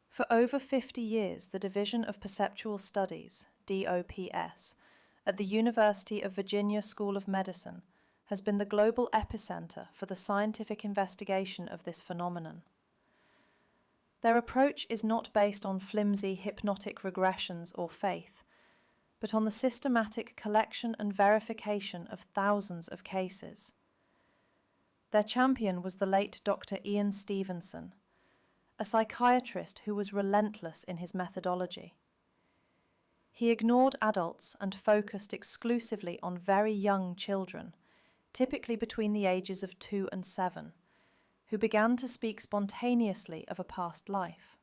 For over 50 years, the Division of Perceptual Studies, DOPS, at the University of Virginia School of Medicine has been the global epicenter for the scientific investigation of this phenomenon. Their approach is not based on flimsy hypnotic regressions or faith, but on the systematic collection and verification of thousands of cases. Their champion was the late Dr. Ian Stevenson, a psychiatrist who was relentless in his methodology. He ignored adults and focused exclusively on very young children, typically between the ages of 2 and 7, who began to speak spontaneously of a past life.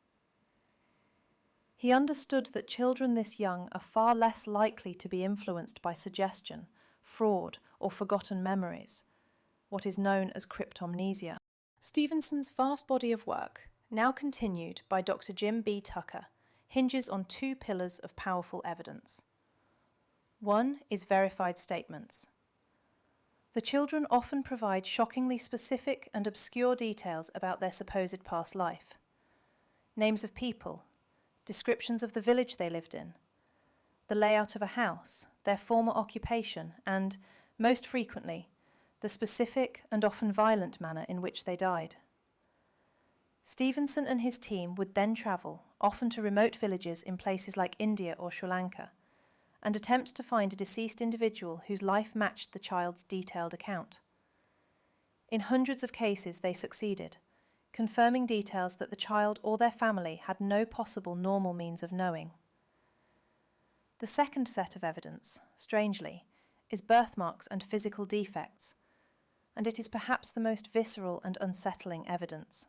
He understood that children this young are far less likely to be influenced by suggestion, fraud, or forgotten memories, what is known as cryptomnesia. Stevenson's vast body of work, now continued by Dr. Jim B. Tucker, hinges on 2 pillars of powerful evidence. One is verified statements. The children often provide shockingly specific and obscure details about their supposed past life. Names of people, descriptions of the village they lived in, the layout of a house, their former occupation, and, most frequently, the specific and often violent manner in which they died. Stevenson and his team would then travel, often to remote villages in places like India or Sri Lanka, and attempt to find a deceased individual whose life matched the child's detailed account. In hundreds of cases they succeeded, confirming details that the child or their family had no possible normal means of knowing. The second set of evidence, strangely, is birthmarks and physical defects, and it is perhaps the most visceral and unsettling evidence.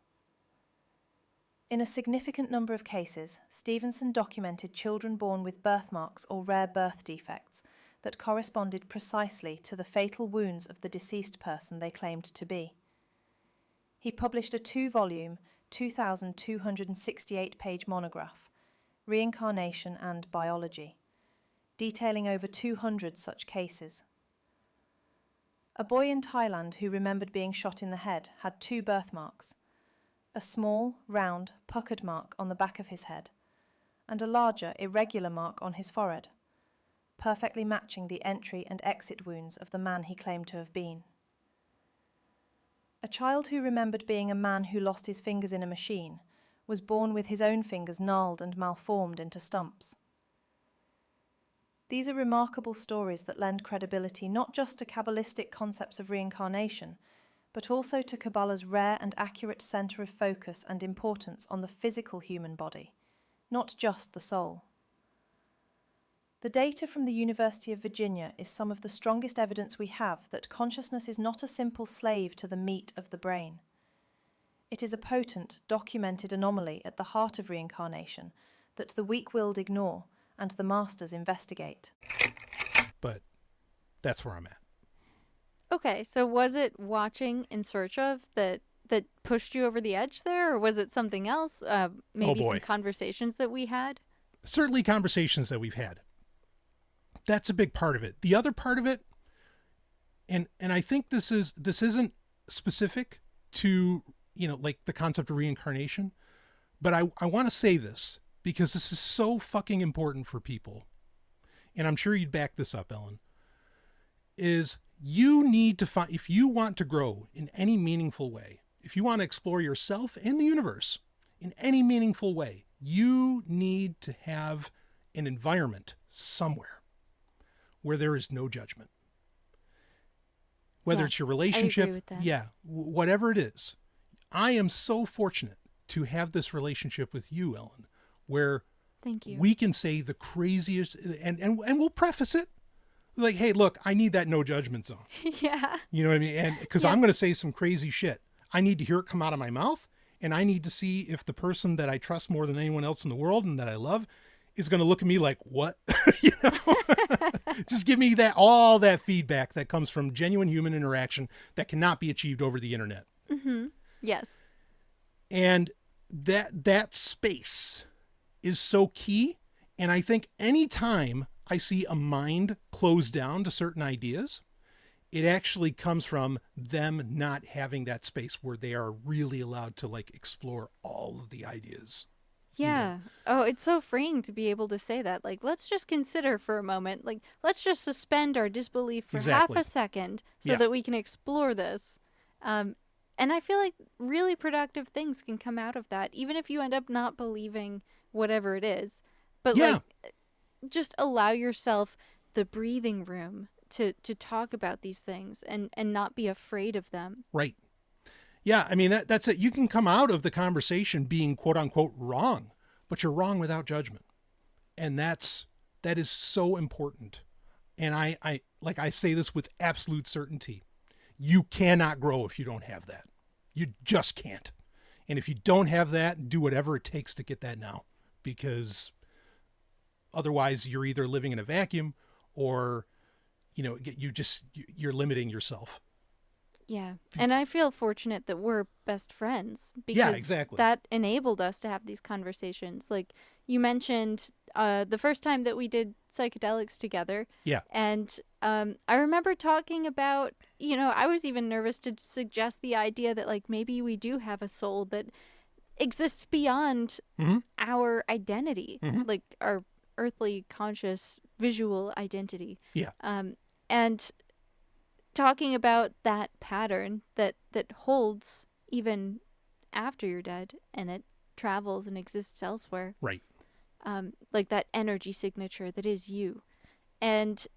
In a significant number of cases, Stevenson documented children born with birthmarks or rare birth defects that corresponded precisely to the fatal wounds of the deceased person they claimed to be. He published a 2-volume, 2,268-page monograph, Reincarnation and Biology, detailing over 200 such cases. A boy in Thailand who remembered being shot in the head had 2 birthmarks, a small, round, puckered mark on the back of his head, and a larger, irregular mark on his forehead, perfectly matching the entry and exit wounds of the man he claimed to have been. A child who remembered being a man who lost his fingers in a machine was born with his own fingers gnarled and malformed into stumps. These are remarkable stories that lend credibility not just to Kabbalistic concepts of reincarnation, but also to Kabbalah's rare and accurate centre of focus and importance on the physical human body, not just the soul. The data from the University of Virginia is some of the strongest evidence we have that consciousness is not a simple slave to the meat of the brain. It is a potent, documented anomaly at the heart of reincarnation that the weak-willed ignore and the masters investigate. But that's where I'm at. Okay, so was it watching In Search Of that that pushed you over the edge there, or was it something else? Maybe some conversations that we had? Certainly conversations that we've had. That's a big part of it. The other part of it, and I think this isn't specific to, like the concept of reincarnation, but I want to say this because this is so fucking important for people. And I'm sure you'd back this up, Ellen, is you need to find, if you want to grow in any meaningful way, if you want to explore yourself and the universe in any meaningful way, you need to have an environment somewhere where there is no judgment. Whether it's your relationship, I agree with that. Whatever it is. I am so fortunate to have this relationship with you, Ellen, where thank you. We can say the craziest, and we'll preface it like, hey, look, I need that no judgment zone. Yeah. You know what I mean? And because I'm going to say some crazy shit. I need to hear it come out of my mouth, and I need to see if the person that I trust more than anyone else in the world and that I love is going to look at me like, what? Just give me all that feedback that comes from genuine human interaction that cannot be achieved over the internet. Mm-hmm. Yes. And that space is so key. And I think anytime I see a mind close down to certain ideas, it actually comes from them not having that space where they are really allowed to like explore all of the ideas. Yeah. Oh, it's so freeing to be able to say that. Like, let's just consider for a moment. Like, let's just suspend our disbelief for half a second so that we can explore this. And I feel like really productive things can come out of that, even if you end up not believing whatever it is. But like, just allow yourself the breathing room to talk about these things and not be afraid of them. Right. Yeah, I mean, that's it. You can come out of the conversation being quote unquote wrong, but you're wrong without judgment. And that is so important. And I say this with absolute certainty. You cannot grow if you don't have that. You just can't. And if you don't have that, do whatever it takes to get that now, because otherwise you're either living in a vacuum or, you're limiting yourself. Yeah. And I feel fortunate that we're best friends because that enabled us to have these conversations. Like you mentioned the first time that we did psychedelics together. Yeah. And I remember talking about, I was even nervous to suggest the idea that like maybe we do have a soul that exists beyond our identity, like our earthly conscious visual identity. Yeah. And talking about that pattern that holds even after you're dead and it travels and exists elsewhere. Right. Like that energy signature that is you. And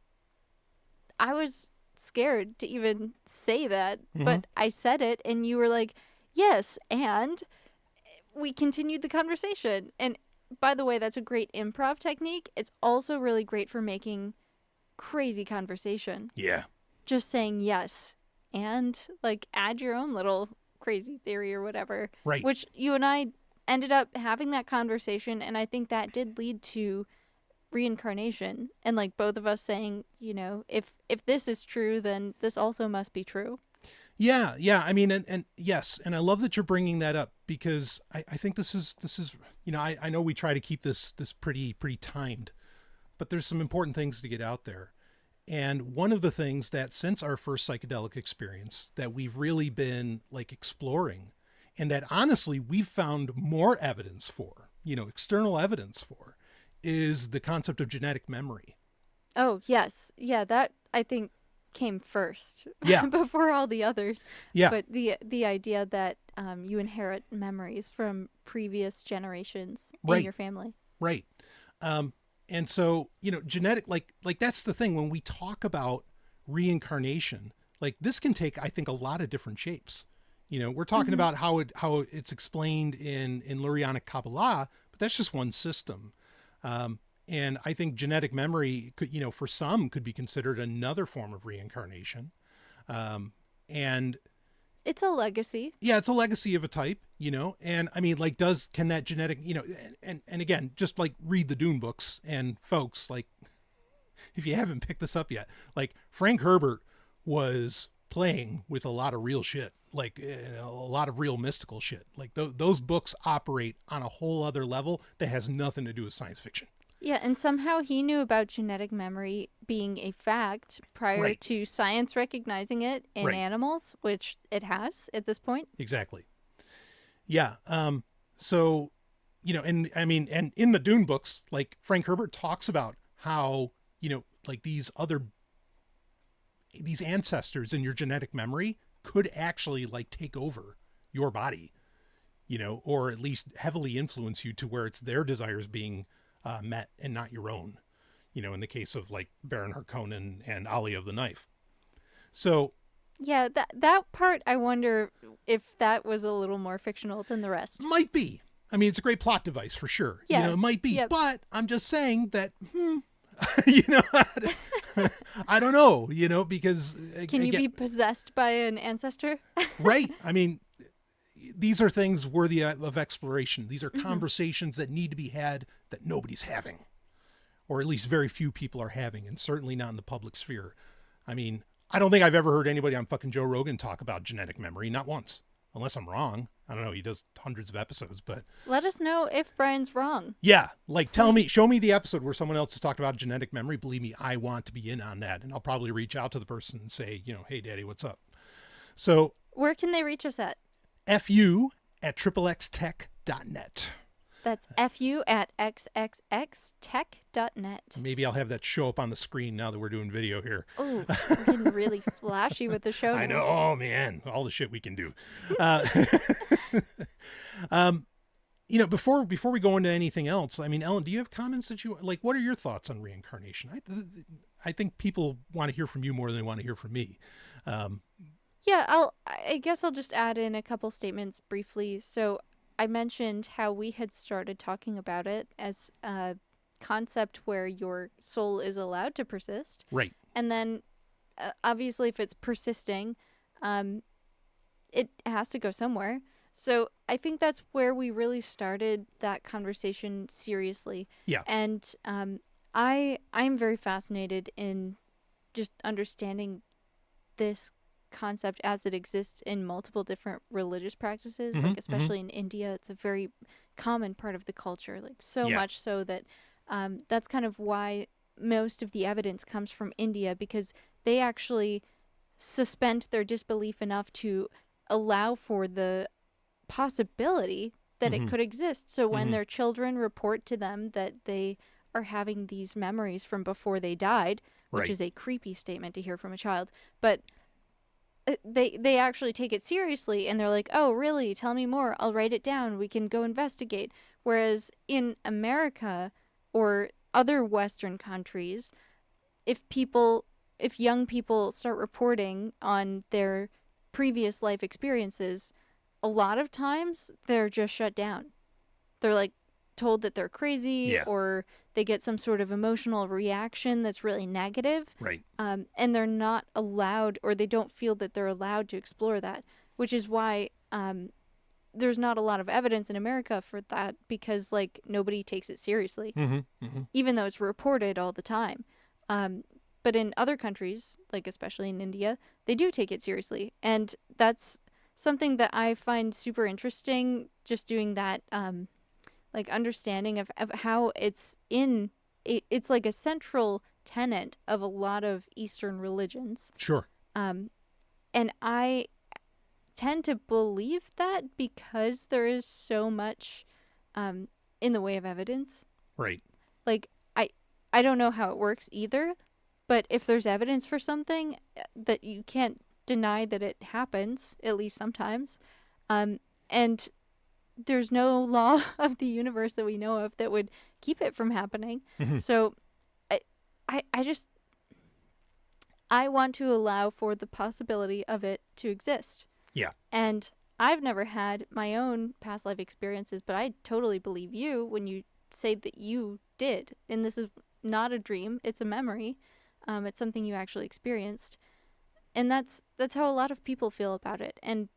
I was scared to even say that, but I said it and you were like, yes. And we continued the conversation. And by the way, that's a great improv technique. It's also really great for making crazy conversation. Yeah. Just saying yes and like add your own little crazy theory or whatever. Right. Which you and I ended up having that conversation, and I think that did lead to reincarnation and like both of us saying, if this is true, then this also must be true. Yeah. I mean, and yes, and I love that you're bringing that up because I think this is I know we try to keep this pretty timed, but there's some important things to get out there. And one of the things that since our first psychedelic experience that we've really been like exploring, and that honestly we've found more evidence for, external evidence for, is the concept of genetic memory. Oh, yes. Yeah, that I think came first. Yeah. Before all the others. Yeah. But the idea that you inherit memories from previous generations in your family. Right. And so, genetic, like that's the thing when we talk about reincarnation, like this can take, I think, a lot of different shapes. We're talking about how it's explained in Lurianic Kabbalah, but that's just one system. And I think genetic memory could, for some could be considered another form of reincarnation. And it's a legacy. Yeah, it's a legacy of a type, and I mean, like, can that genetic, and again, just like read the Dune books, and folks, like, if you haven't picked this up yet, like Frank Herbert was playing with a lot of real shit, like a lot of real mystical shit. Like those books operate on a whole other level that has nothing to do with science fiction. Yeah, and somehow he knew about genetic memory being a fact prior to science recognizing it in animals, which it has at this point. Exactly. Yeah. So, you know, and I mean, and in the Dune books, like Frank Herbert talks about how, you know, like these ancestors in your genetic memory could actually like take over your body, you know, or at least heavily influence you to where it's their desires being met and not your own, you know, in the case of like Baron Harkonnen and Ali of the Knife. So yeah, that part, I wonder if that was a little more fictional than the rest. Might be. I mean, it's a great plot device for sure. Yeah. You know, it might be, Yep. but I'm just saying that, you know, I don't know, you know, because Can you be possessed by an ancestor? Right. I mean, these are things worthy of exploration. These are conversations that need to be had that nobody's having, or at least very few people are having, and certainly not in the public sphere. I mean, I don't think I've ever heard anybody on fucking Joe Rogan talk about genetic memory, not once, unless I'm wrong. I don't know. He does hundreds of episodes, but Let us know if Brian's wrong. yeah, like show me the episode where someone else has talked about genetic memory. Believe me, I want to be in on that, and I'll probably reach out to the person and say, you know, hey, Daddy, what's up? So Where can they reach us at? fu@xxtech.net. That's fu@xxxtech.net. Maybe I'll have that show up on the screen now that we're doing video here. Oh, we're getting really flashy with the show. I know. Oh, man. All the shit we can do. You know, before we go into anything else, I mean, Ellen, do you have comments that you like? What are your thoughts on reincarnation? I think people want to hear from you more than they want to hear from me. Yeah, I guess I'll just add in a couple statements briefly. So I mentioned how we had started talking about it as a concept where your soul is allowed to persist. Right. And then, obviously, if it's persisting, it has to go somewhere. So I think that's where we really started that conversation seriously. Yeah. And I'm very fascinated in just understanding this concept as it exists in multiple different religious practices, like especially in India. It's a very common part of the culture, like so much so that that's kind of why most of the evidence comes from India, because they actually suspend their disbelief enough to allow for the possibility that it could exist. So when their children report to them that they are having these memories from before they died, which is a creepy statement to hear from a child, but they actually take it seriously, and they're like, oh, really? Tell me more. I'll write it down. We can go investigate. Whereas in America or other Western countries, if young people start reporting on their previous life experiences, a lot of times they're just shut down. They're like told that they're crazy, or they get some sort of emotional reaction that's really negative. Right. And they're not allowed, or they don't feel that they're allowed to explore that, which is why there's not a lot of evidence in America for that, because like nobody takes it seriously, even though it's reported all the time. But in other countries, like especially in India, they do take it seriously. And that's something that I find super interesting, just doing that like understanding of how it's like a central tenet of a lot of Eastern religions. Sure. And I tend to believe that because there is so much in the way of evidence. Right. Like, I don't know how it works either, but if there's evidence for something, that you can't deny that it happens, at least sometimes. And there's no law of the universe that we know of that would keep it from happening. So I want to allow for the possibility of it to exist. Yeah. And I've never had my own past life experiences, but I totally believe you when you say that you did. And this is not a dream, it's a memory. It's something you actually experienced. And that's how a lot of people feel about it. And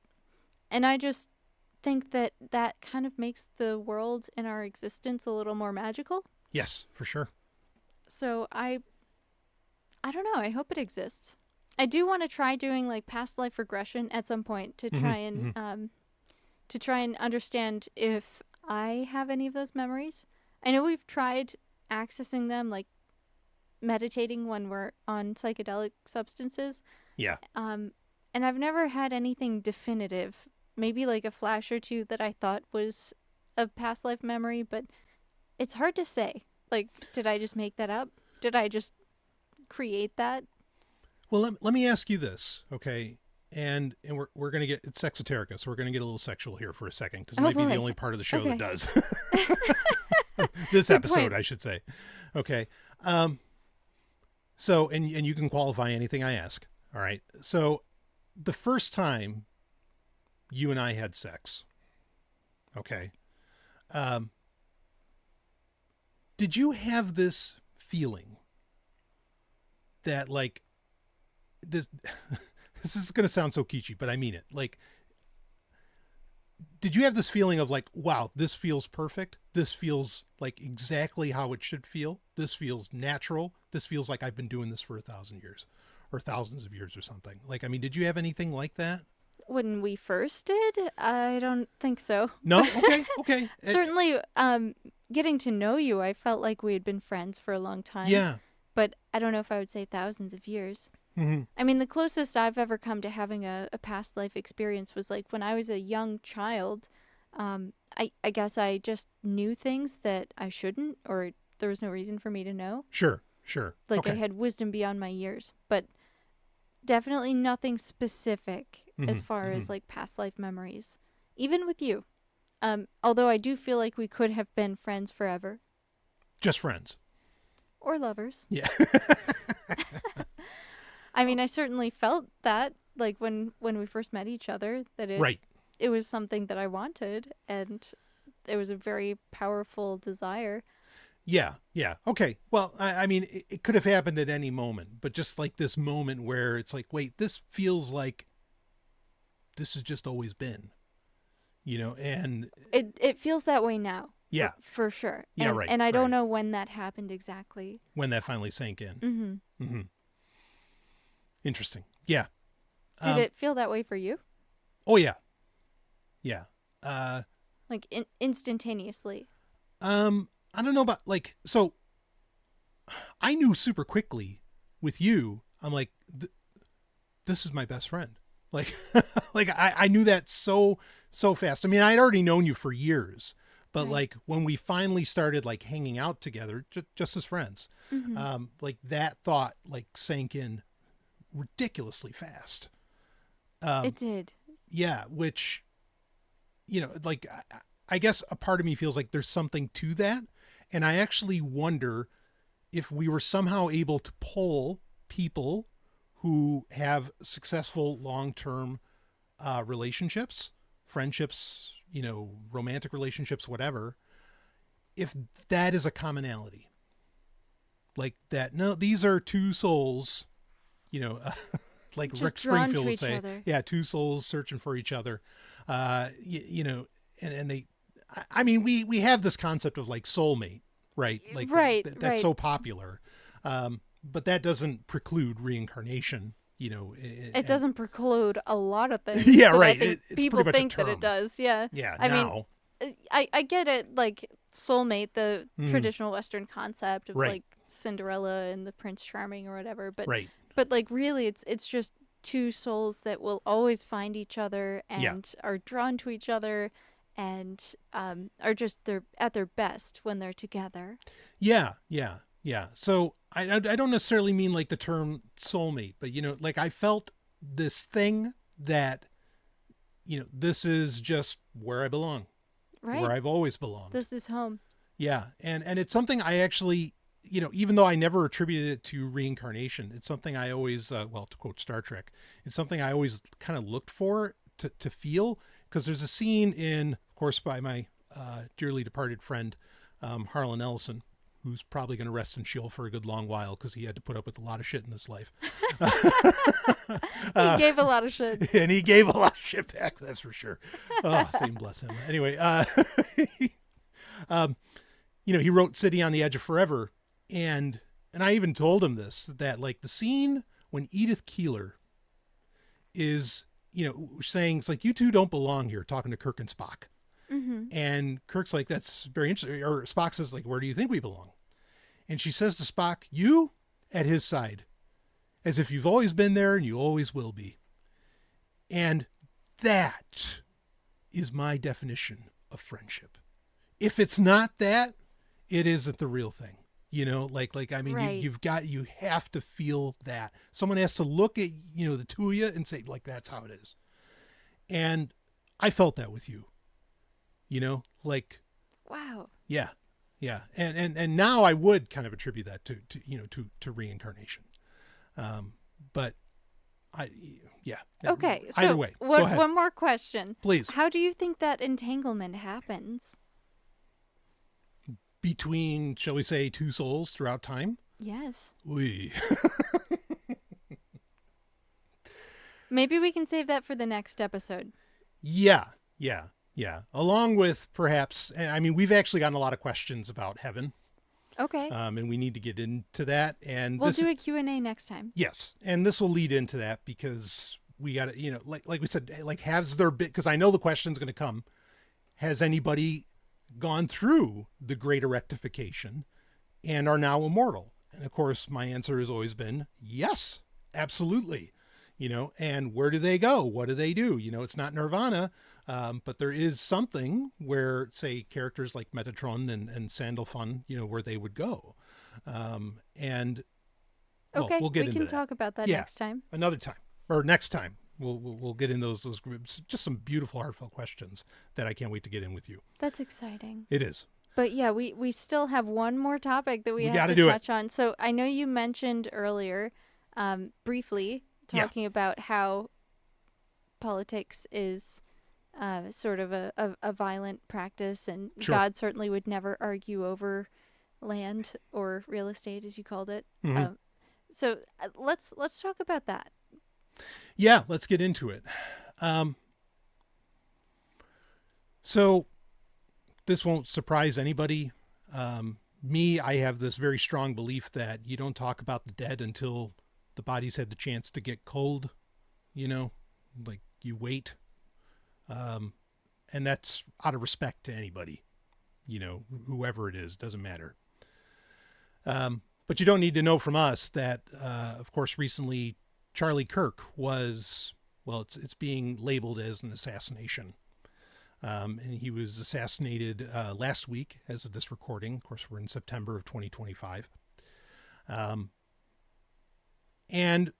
I just think that kind of makes the world and our existence a little more magical. Yes, for sure. So I don't know. I hope it exists. I do want to try doing like past life regression at some point to try and understand if I have any of those memories. I know we've tried accessing them, like meditating when we're on psychedelic substances. Yeah. And I've never had anything definitive. Maybe like a flash or two that I thought was a past life memory, but it's hard to say. Like, did I just make that up? Did I just create that? Well, let me ask you this, okay? And we're going to get, it's Sexoterica, so we're going to get a little sexual here for a second, because it might be the only part of the show that does. This episode, I should say. Okay. So, and you can qualify anything I ask. All right. So the first time you and I had sex, okay. Did you have this feeling that like this is going to sound so kitschy, but I mean it. Like, did you have this feeling of like, wow, this feels perfect. This feels like exactly how it should feel. This feels natural. This feels like I've been doing this for 1,000 years or thousands of years or something. Like, I mean, did you have anything like that? When we first did? I don't think so. No? Okay. Okay. Certainly, getting to know you, I felt like we had been friends for a long time. Yeah. But I don't know if I would say thousands of years. Mm-hmm. I mean, the closest I've ever come to having a past life experience was like when I was a young child. I guess I just knew things that I shouldn't, or there was no reason for me to know. Sure. Like okay. I had wisdom beyond my years, but definitely nothing specific as far as like past life memories. Even with you. Although I do feel like we could have been friends forever. Just friends. Or lovers. Yeah. I mean, I certainly felt that, like, when we first met each other, that it was something that I wanted, and it was a very powerful desire. Yeah. Okay. Well, I mean, it could have happened at any moment, but just like this moment where it's like, wait, this feels like this has just always been, and... It feels that way now. Yeah. For sure. Yeah, right. And I don't know when that happened exactly. When that finally sank in. Mm-hmm. Mm-hmm. Interesting. Yeah. Did it feel that way for you? Oh, yeah. Yeah. Like instantaneously? I don't know about like, so I knew super quickly with you, I'm like, this is my best friend. Like, like I knew that so fast. I mean, I'd already known you for years, but like when we finally started like hanging out together, just as friends, like that thought like sank in ridiculously fast. It did. Yeah. Which, like, I guess a part of me feels like there's something to that. And I actually wonder if we were somehow able to pull people who have successful long-term relationships, friendships, romantic relationships, whatever, if that is a commonality. Like that, no, these are two souls, like just Rick Springfield would say, other. Yeah, two souls searching for each other. And they, I mean, we have this concept of like soulmate, right? Like that's so popular. But that doesn't preclude reincarnation, It doesn't preclude a lot of things. Yeah, right. I think people think that it does. Yeah. Yeah. I mean, I get it. Like soulmate, the traditional Western concept of like Cinderella and the Prince Charming or whatever. But but like really, it's just two souls that will always find each other and are drawn to each other and are just they're at their best when they're together. Yeah. So I don't necessarily mean like the term soulmate, but like I felt this thing that, this is just where I belong, where I've always belonged. This is home. Yeah. And it's something I actually, even though I never attributed it to reincarnation, it's something I always, to quote Star Trek, it's something I always kind of looked for to feel, because there's a scene in, of course, by my dearly departed friend, Harlan Ellison, who's probably going to rest in Sheol for a good long while because he had to put up with a lot of shit in this life. He gave a lot of shit. And he gave a lot of shit back, that's for sure. Oh, Satan bless him. Anyway, he wrote City on the Edge of Forever. And I even told him this, that like the scene when Edith Keeler is, saying, it's like, you two don't belong here, talking to Kirk and Spock. Mm-hmm. And Kirk's like, that's very interesting. Or Spock says, like, where do you think we belong? And she says to Spock, you at his side, as if you've always been there and you always will be. And that is my definition of friendship. If it's not that, it isn't the real thing. Right. You have to feel that. Someone has to look at, the two of you and say, like, that's how it is. And I felt that with you, wow. Yeah. Yeah. And now I would kind of attribute that to reincarnation. But yeah. Okay. So either way, go ahead. One more question. Please. How do you think that entanglement happens? Between, shall we say, two souls throughout time? Yes. Oy. Maybe we can save that for the next episode. Yeah. Along with perhaps, we've actually gotten a lot of questions about heaven. Okay. And we need to get into that. And we'll do a Q&A next time. Yes. And this will lead into that because we got to, like we said, like, has there been, because I know the question's going to come, has anybody gone through the greater rectification and are now immortal? And of course, my answer has always been yes, absolutely. And where do they go? What do they do? It's not nirvana, but there is something where, say, characters like Metatron and Sandalphon, where they would go. And okay, we'll get into we can that. talk about that next time. Another time, or next time. We'll get in those groups. Just some beautiful, heartfelt questions that I can't wait to get in with you. That's exciting. It is. But yeah, we still have one more topic that we have to touch on. So I know you mentioned earlier, briefly, talking about how politics is sort of a violent practice, and sure. God certainly would never argue over land or real estate, as you called it. Mm-hmm. So let's talk about that. Yeah, let's get into it. So this won't surprise anybody. Me, I have this very strong belief that you don't talk about the dead until the body's had the chance to get cold, like you wait. And that's out of respect to anybody, whoever it is, doesn't matter. But you don't need to know from us that, of course, recently Charlie Kirk was, it's being labeled as an assassination. And he was assassinated last week as of this recording. Of course, we're in September of 2025. And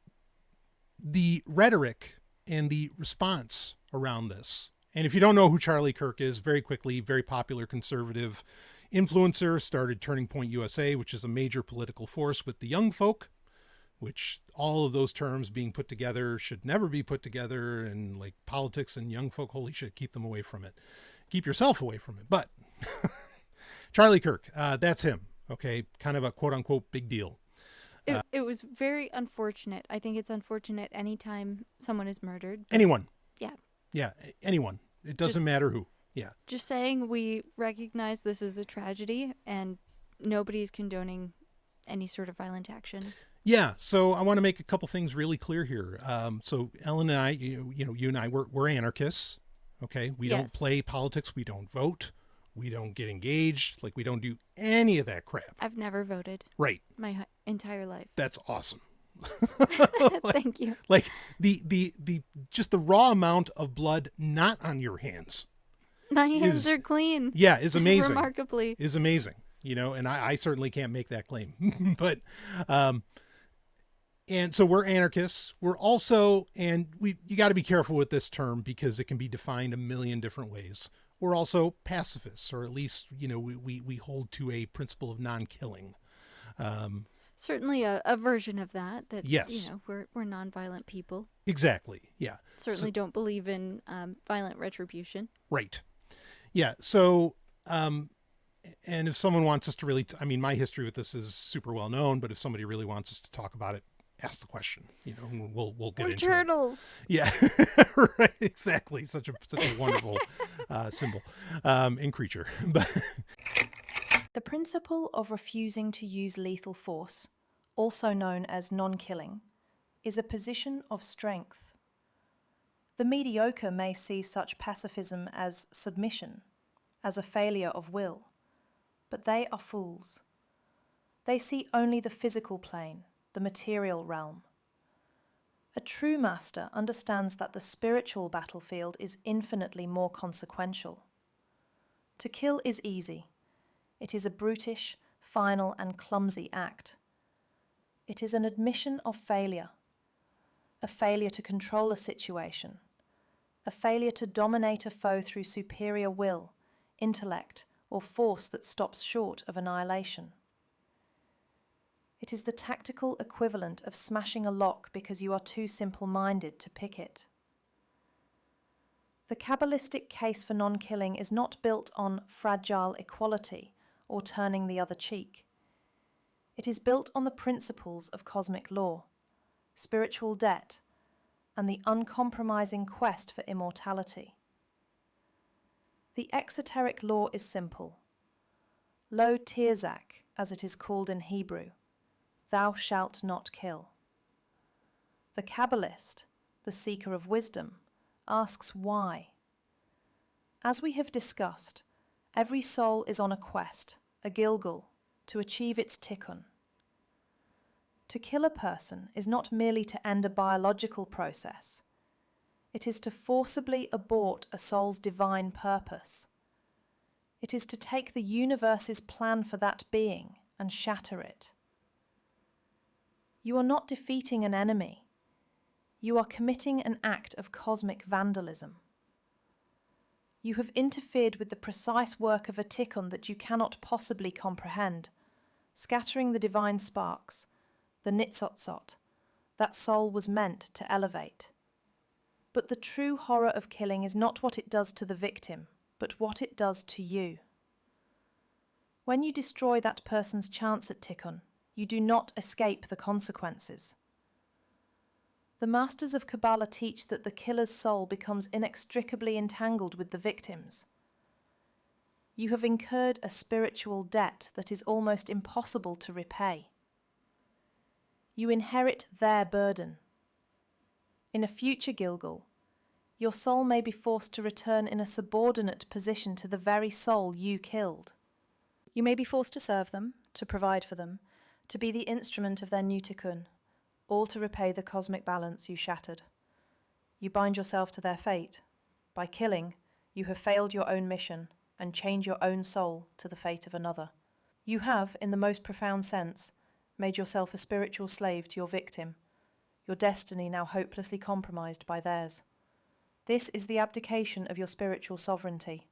the rhetoric and the response around this. And if you don't know who Charlie Kirk is, very quickly, very popular conservative influencer, started Turning Point USA, which is a major political force with the young folk, which all of those terms being put together should never be put together. And like politics and young folk, holy shit, keep them away from it. Keep yourself away from it. But Charlie Kirk, that's him. Okay. Kind of a quote unquote big deal. It was very unfortunate. I think it's unfortunate anytime someone is murdered. Anyone. Yeah. Yeah. Anyone. It doesn't matter who. Yeah. Just saying, we recognize this is a tragedy and nobody's condoning any sort of violent action. Yeah. So I want to make a couple things really clear here. So Ellen and I, you and I, we're anarchists. Okay. We don't play politics. We don't vote. We don't get engaged. Like, we don't do any of that crap. I've never voted. Right. My entire life. That's awesome. Thank you. Like the just the raw amount of blood not on your hands. My hands are clean. Yeah, is amazing. Remarkably. Is amazing. And I certainly can't make that claim. But and so we're anarchists. We're also, and you got to be careful with this term because it can be defined a million different ways. We're also pacifists, or at least, we hold to a principle of non-killing. Certainly a version of that, yes. We're nonviolent people. Exactly. Yeah. Certainly don't believe in violent retribution. Right. Yeah. So, and if someone wants us to really, my history with this is super well known, but if somebody really wants us to talk about it, ask the question, we'll get into turtles. It. Yeah. Right. Exactly. Such a wonderful symbol and creature. But the principle of refusing to use lethal force, also known as non-killing, is a position of strength. The mediocre may see such pacifism as submission, as a failure of will, but they are fools. They see only the physical plane, the material realm. A true master understands that the spiritual battlefield is infinitely more consequential. To kill is easy. It is a brutish, final and clumsy act. It is an admission of failure, a failure to control a situation, a failure to dominate a foe through superior will, intellect, or force that stops short of annihilation. It is the tactical equivalent of smashing a lock because you are too simple-minded to pick it. The Kabbalistic case for non-killing is not built on fragile equality or turning the other cheek. It is built on the principles of cosmic law, spiritual debt, and the uncompromising quest for immortality. The exoteric law is simple. Lo tirzak, as it is called in Hebrew, thou shalt not kill. The Kabbalist, the seeker of wisdom, asks why. As we have discussed, every soul is on a quest, a gilgul, to achieve its tikkun. To kill a person is not merely to end a biological process. It is to forcibly abort a soul's divine purpose. It is to take the universe's plan for that being and shatter it. You are not defeating an enemy. You are committing an act of cosmic vandalism. You have interfered with the precise work of a tikkun that you cannot possibly comprehend, scattering the divine sparks, the nitzotzot, that soul was meant to elevate. But the true horror of killing is not what it does to the victim, but what it does to you. When you destroy that person's chance at tikkun, you do not escape the consequences. The masters of Kabbalah teach that the killer's soul becomes inextricably entangled with the victim's. You have incurred a spiritual debt that is almost impossible to repay. You inherit their burden. In a future Gilgul, your soul may be forced to return in a subordinate position to the very soul you killed. You may be forced to serve them, to provide for them, to be the instrument of their new tikkun, all to repay the cosmic balance you shattered. You bind yourself to their fate. By killing, you have failed your own mission and chained your own soul to the fate of another. You have, in the most profound sense, made yourself a spiritual slave to your victim, your destiny now hopelessly compromised by theirs. This is the abdication of your spiritual sovereignty.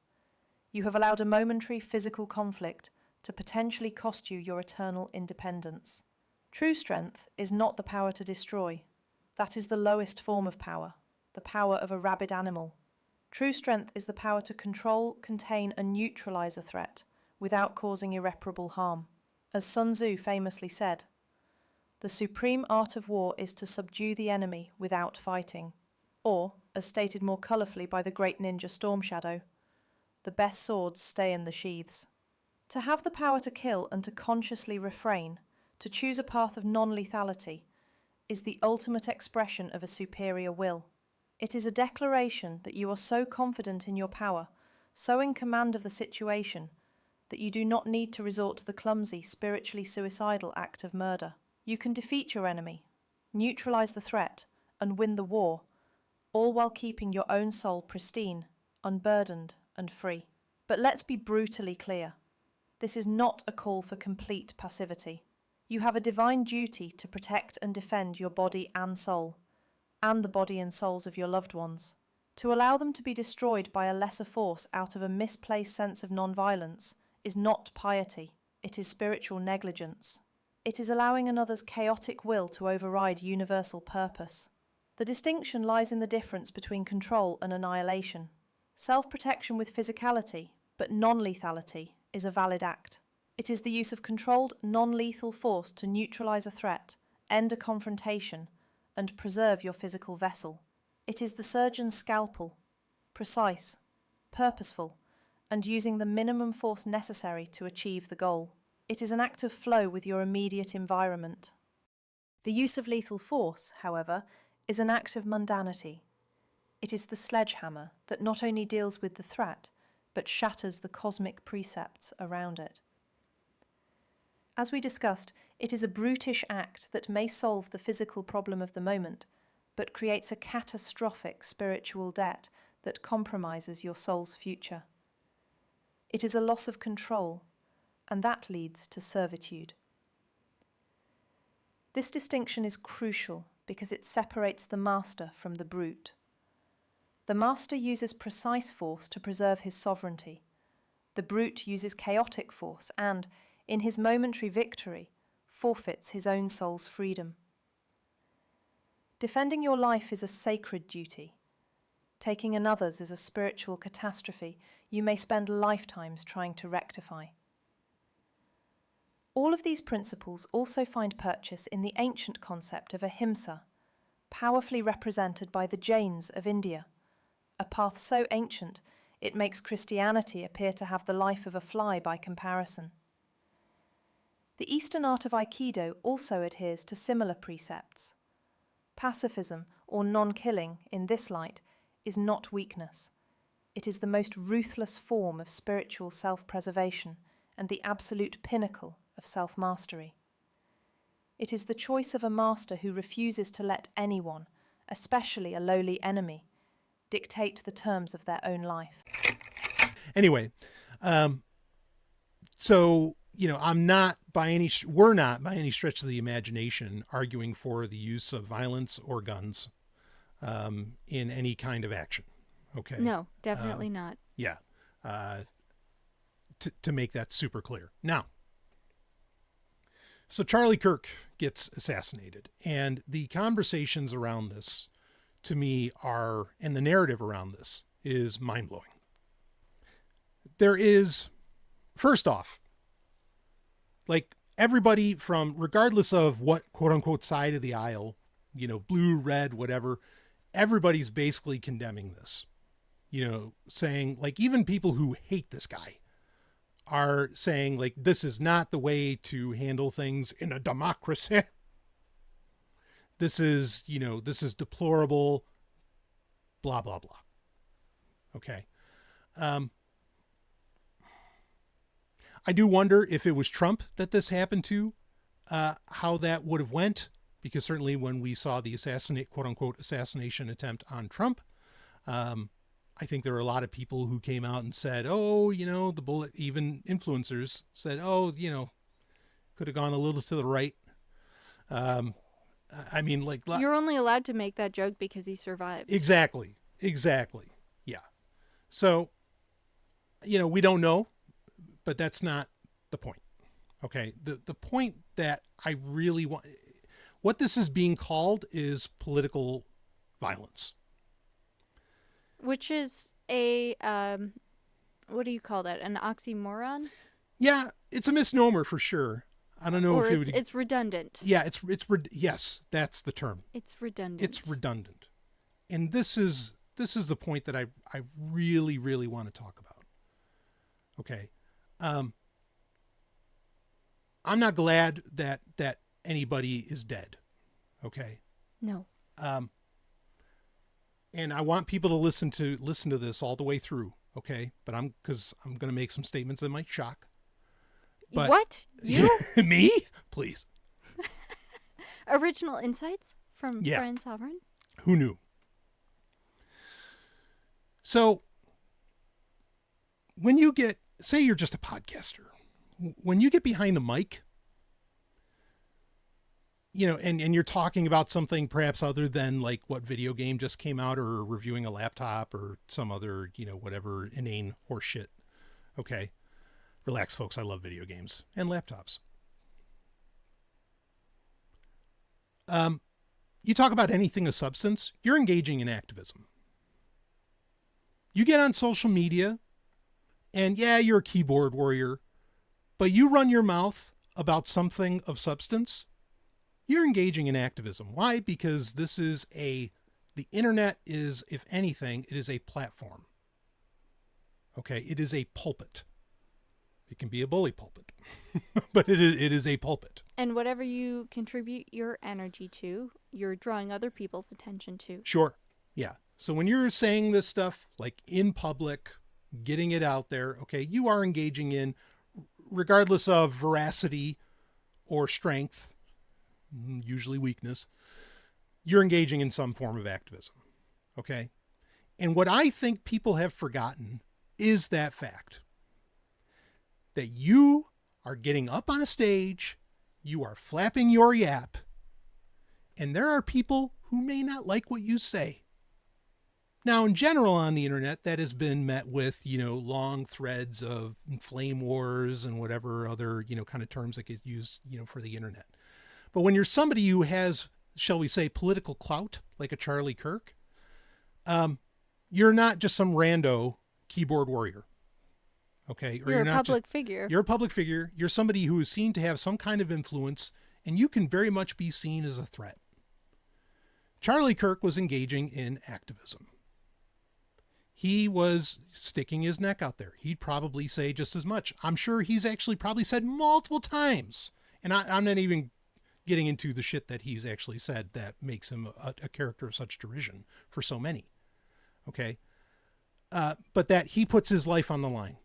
You have allowed a momentary physical conflict to potentially cost you your eternal independence. True strength is not the power to destroy. That is the lowest form of power, the power of a rabid animal. True strength is the power to control, contain and neutralize a threat without causing irreparable harm. As Sun Tzu famously said, the supreme art of war is to subdue the enemy without fighting. Or, as stated more colourfully by the great ninja Storm Shadow, the best swords stay in the sheaths. To have the power to kill and to consciously refrain, to choose a path of non-lethality, is the ultimate expression of a superior will. It is a declaration that you are so confident in your power, so in command of the situation, that you do not need to resort to the clumsy, spiritually suicidal act of murder. You can defeat your enemy, neutralize the threat, and win the war, all while keeping your own soul pristine, unburdened, and free. But let's be brutally clear. This is not a call for complete passivity. You have a divine duty to protect and defend your body and soul, and the body and souls of your loved ones. To allow them to be destroyed by a lesser force out of a misplaced sense of non-violence is not piety, it is spiritual negligence. It is allowing another's chaotic will to override universal purpose. The distinction lies in the difference between control and annihilation. Self-protection with physicality, but non-lethality, is a valid act. It is the use of controlled, non-lethal force to neutralize a threat, end a confrontation, and preserve your physical vessel. It is the surgeon's scalpel, precise, purposeful, and using the minimum force necessary to achieve the goal. It is an act of flow with your immediate environment. The use of lethal force, however, is an act of mundanity. It is the sledgehammer that not only deals with the threat, but shatters the cosmic precepts around it. As we discussed, it is a brutish act that may solve the physical problem of the moment, but creates a catastrophic spiritual debt that compromises your soul's future. It is a loss of control, and that leads to servitude. This distinction is crucial because it separates the master from the brute. The master uses precise force to preserve his sovereignty. The brute uses chaotic force and, in his momentary victory, forfeits his own soul's freedom. Defending your life is a sacred duty. Taking another's is a spiritual catastrophe you may spend lifetimes trying to rectify. All of these principles also find purchase in the ancient concept of Ahimsa, powerfully represented by the Jains of India, a path so ancient it makes Christianity appear to have the life of a fly by comparison. The Eastern art of Aikido also adheres to similar precepts. Pacifism, or non-killing, in this light, is not weakness. It is the most ruthless form of spiritual self-preservation and the absolute pinnacle of self-mastery. It is the choice of a master who refuses to let anyone, especially a lowly enemy, dictate the terms of their own life. Anyway, so, we're not by any stretch of the imagination arguing for the use of violence or guns in any kind of action. Okay. No, definitely not. Yeah. To make that super clear. Now, so Charlie Kirk gets assassinated, and the conversations around this, to me, and the narrative around this is mind-blowing. There is, first off, like, everybody from, regardless of what quote-unquote side of the aisle, blue, red, whatever, everybody's basically condemning this. Saying, like, even people who hate this guy are saying, like, this is not the way to handle things in a democracy. This is deplorable, blah, blah, blah. Okay. I do wonder if it was Trump that this happened to, how that would have went, because certainly when we saw the quote unquote assassination attempt on Trump, I think there were a lot of people who came out and said, the bullet, even influencers said, could have gone a little to the right. I mean, like, you're only allowed to make that joke because he survived. Exactly. Yeah. So, we don't know, but that's not the point. Okay. The point that I really want, what this is being called is political violence. Which is a, what do you call that? An oxymoron? Yeah, it's a misnomer for sure. I don't know or if it would. It's redundant. Yeah, yes, that's the term. It's redundant. It's redundant, and this is the point that I really, really want to talk about. Okay, I'm not glad that anybody is dead. Okay. No. And I want people to listen to this all the way through. Okay, but because I'm going to make some statements that might shock. But, what? You? Me? Please. Original insights from Ellen Sovryn? Who knew? So, when you say you're just a podcaster, when you get behind the mic, and you're talking about something perhaps other than like what video game just came out, or reviewing a laptop or some other, whatever inane horse shit. Okay. Relax, folks. I love video games and laptops. You talk about anything of substance, you're engaging in activism. You get on social media and you're a keyboard warrior, but you run your mouth about something of substance, you're engaging in activism. Why? Because the internet is, if anything, it is a platform. Okay. It is a pulpit. It can be a bully pulpit, but it is a pulpit. And whatever you contribute your energy to, you're drawing other people's attention to. Sure. Yeah. So when you're saying this stuff, like in public, getting it out there, okay, you are engaging in, regardless of veracity or strength, usually weakness, you're engaging in some form of activism. Okay. And what I think people have forgotten is that fact that you are getting up on a stage, you are flapping your yap, and there are people who may not like what you say. Now, in general on the internet, that has been met with, long threads of flame wars and whatever other, kind of terms that get used, for the internet. But when you're somebody who has, shall we say, political clout, like a Charlie Kirk, you're not just some rando keyboard warrior. Okay. Or you're a public figure. You're a public figure. You're somebody who is seen to have some kind of influence, and you can very much be seen as a threat. Charlie Kirk was engaging in activism. He was sticking his neck out there. He'd probably say just as much. I'm sure he's actually probably said multiple times. And I'm not even getting into the shit that he's actually said that makes him a character of such derision for so many. Okay. But that he puts his life on the line.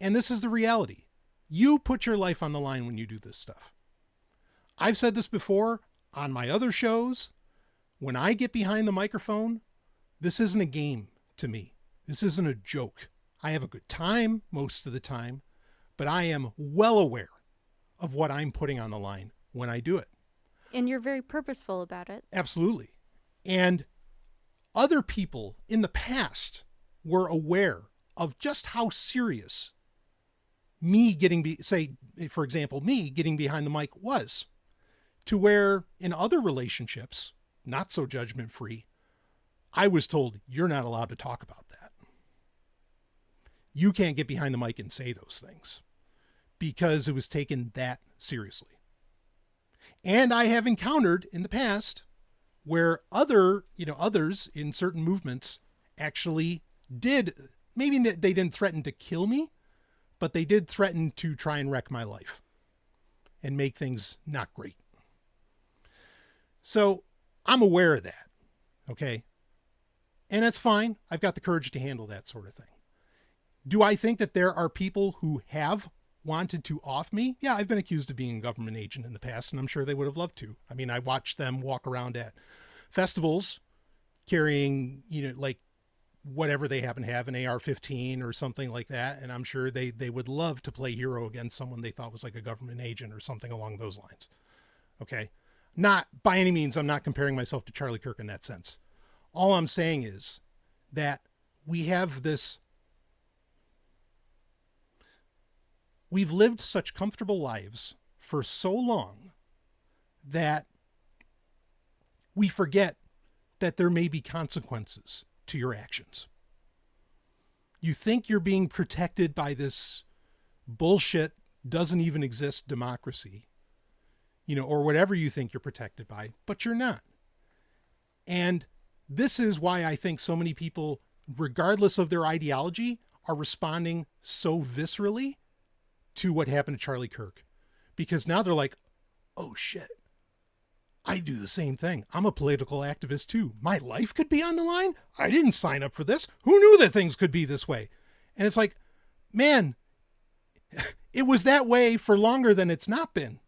And this is the reality. You put your life on the line when you do this stuff. I've said this before on my other shows. When I get behind the microphone, this isn't a game to me. This isn't a joke. I have a good time most of the time, but I am well aware of what I'm putting on the line when I do it. And you're very purposeful about it. Absolutely. And other people in the past were aware of just how serious me getting, for example, me getting behind the mic was, to where in other relationships, not so judgment-free, I was told, you're not allowed to talk about that. You can't get behind the mic and say those things because it was taken that seriously. And I have encountered in the past where others in certain movements actually did, maybe they didn't threaten to kill me, but they did threaten to try and wreck my life and make things not great. So I'm aware of that. Okay. And that's fine. I've got the courage to handle that sort of thing. Do I think that there are people who have wanted to off me? Yeah, I've been accused of being a government agent in the past, and I'm sure they would have loved to. I mean, I watched them walk around at festivals carrying, like whatever they happen to have, an AR-15 or something like that. And I'm sure they would love to play hero against someone they thought was like a government agent or something along those lines. Okay. Not by any means, I'm not comparing myself to Charlie Kirk in that sense. All I'm saying is that we've lived such comfortable lives for so long that we forget that there may be consequences to your actions. You think you're being protected by this bullshit, doesn't even exist democracy, or whatever you think you're protected by, but you're not. And this is why I think so many people, regardless of their ideology, are responding so viscerally to what happened to Charlie Kirk. Because now they're like, oh shit, I do the same thing. I'm a political activist too. My life could be on the line. I didn't sign up for this. Who knew that things could be this way? And it's like, man, it was that way for longer than it's not been.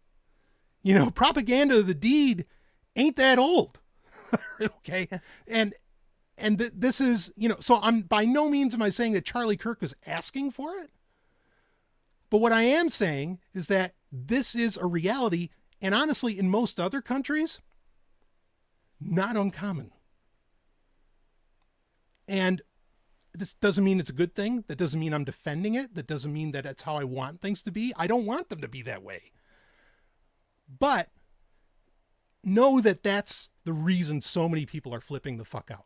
Propaganda of the deed ain't that old. Okay. And this is, so I'm by no means am I saying that Charlie Kirk was asking for it. But what I am saying is that this is a reality. And honestly, in most other countries, not uncommon. And this doesn't mean it's a good thing. That doesn't mean I'm defending it. That doesn't mean that that's how I want things to be. I don't want them to be that way. But know that that's the reason so many people are flipping the fuck out.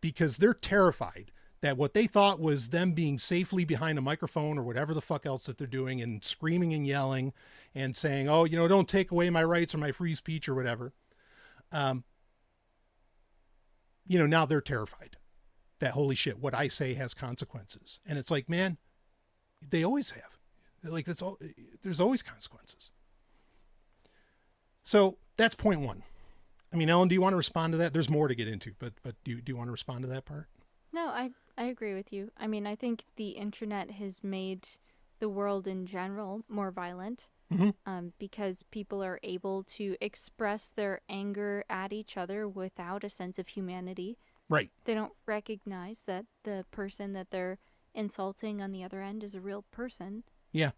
Because they're terrified that what they thought was them being safely behind a microphone or whatever the fuck else that they're doing and screaming and yelling and saying, oh, don't take away my rights or my free speech or whatever. Now they're terrified that, holy shit, what I say has consequences. And it's like, man, They always have. Like there's always consequences. So that's point one. I mean, Ellen, do you want to respond to that? There's more to get into, but do you want to respond to that part? No, I agree with you. I mean, I think the internet has made the world in general more violent, because people are able to express their anger at each other without a sense of humanity. Right. They don't recognize that the person that they're insulting on the other end is a real person. Yeah.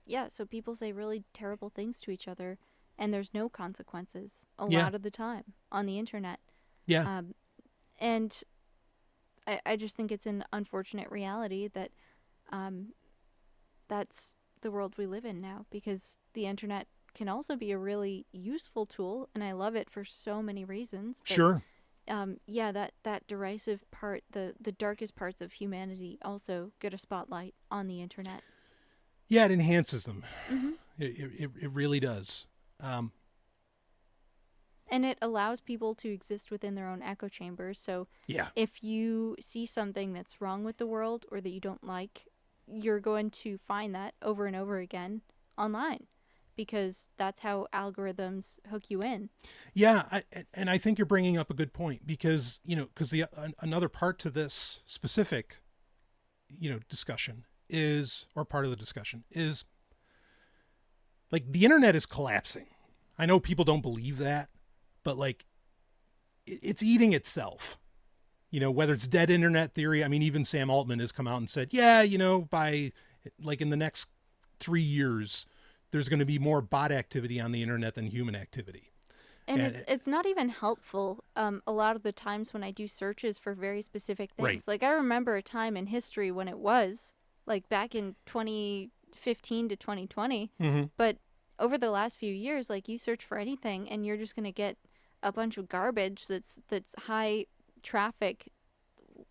Yeah, so people say really terrible things to each other, and there's no consequences a lot of the time on the internet. Yeah. And I just think it's an unfortunate reality that that's the world we live in now, because the internet can also be a really useful tool, and I love it for so many reasons. But, sure. That derisive part, the darkest parts of humanity also get a spotlight on the internet. Yeah, it enhances them. Mm-hmm. It really does. And it allows people to exist within their own echo chambers. So if you see something that's wrong with the world or that you don't like, you're going to find that over and over again online, because that's how algorithms hook you in. Yeah, I think you're bringing up a good point, because another part to this specific discussion is, or part of the discussion is, like, the internet is collapsing. I know people don't believe that, but like it's eating itself. Whether it's dead internet theory. I mean, even Sam Altman has come out and said, by like in the next 3 years, there's going to be more bot activity on the internet than human activity. And it's not even helpful a lot of the times when I do searches for very specific things. Right. Like, I remember a time in history when it was, like, back in 2015 to 2020. Mm-hmm. But over the last few years, like, you search for anything and you're just going to get a bunch of garbage that's high traffic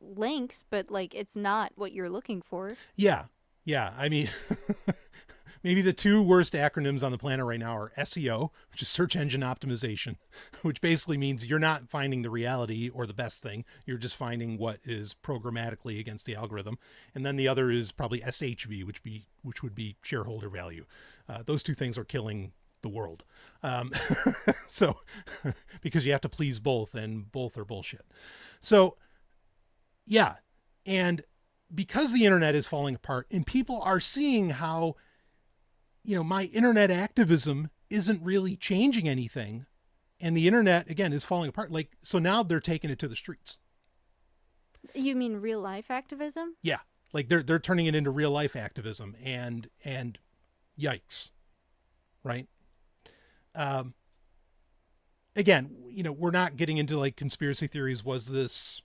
links, but, like, it's not what you're looking for. Yeah. I mean, maybe the two worst acronyms on the planet right now are SEO, which is search engine optimization, which basically means you're not finding the reality or the best thing. You're just finding what is programmatically against the algorithm. And then the other is probably SHV, which would be shareholder value. Those two things are killing the world. So because you have to please both, and both are bullshit. So yeah. And because the internet is falling apart and people are seeing how, my internet activism isn't really changing anything, and the internet again is falling apart. Like, so now they're taking it to the streets. You mean real life activism? Yeah. Like they're turning it into real life activism, and yikes. Right. Again, we're not getting into like conspiracy theories. Was this,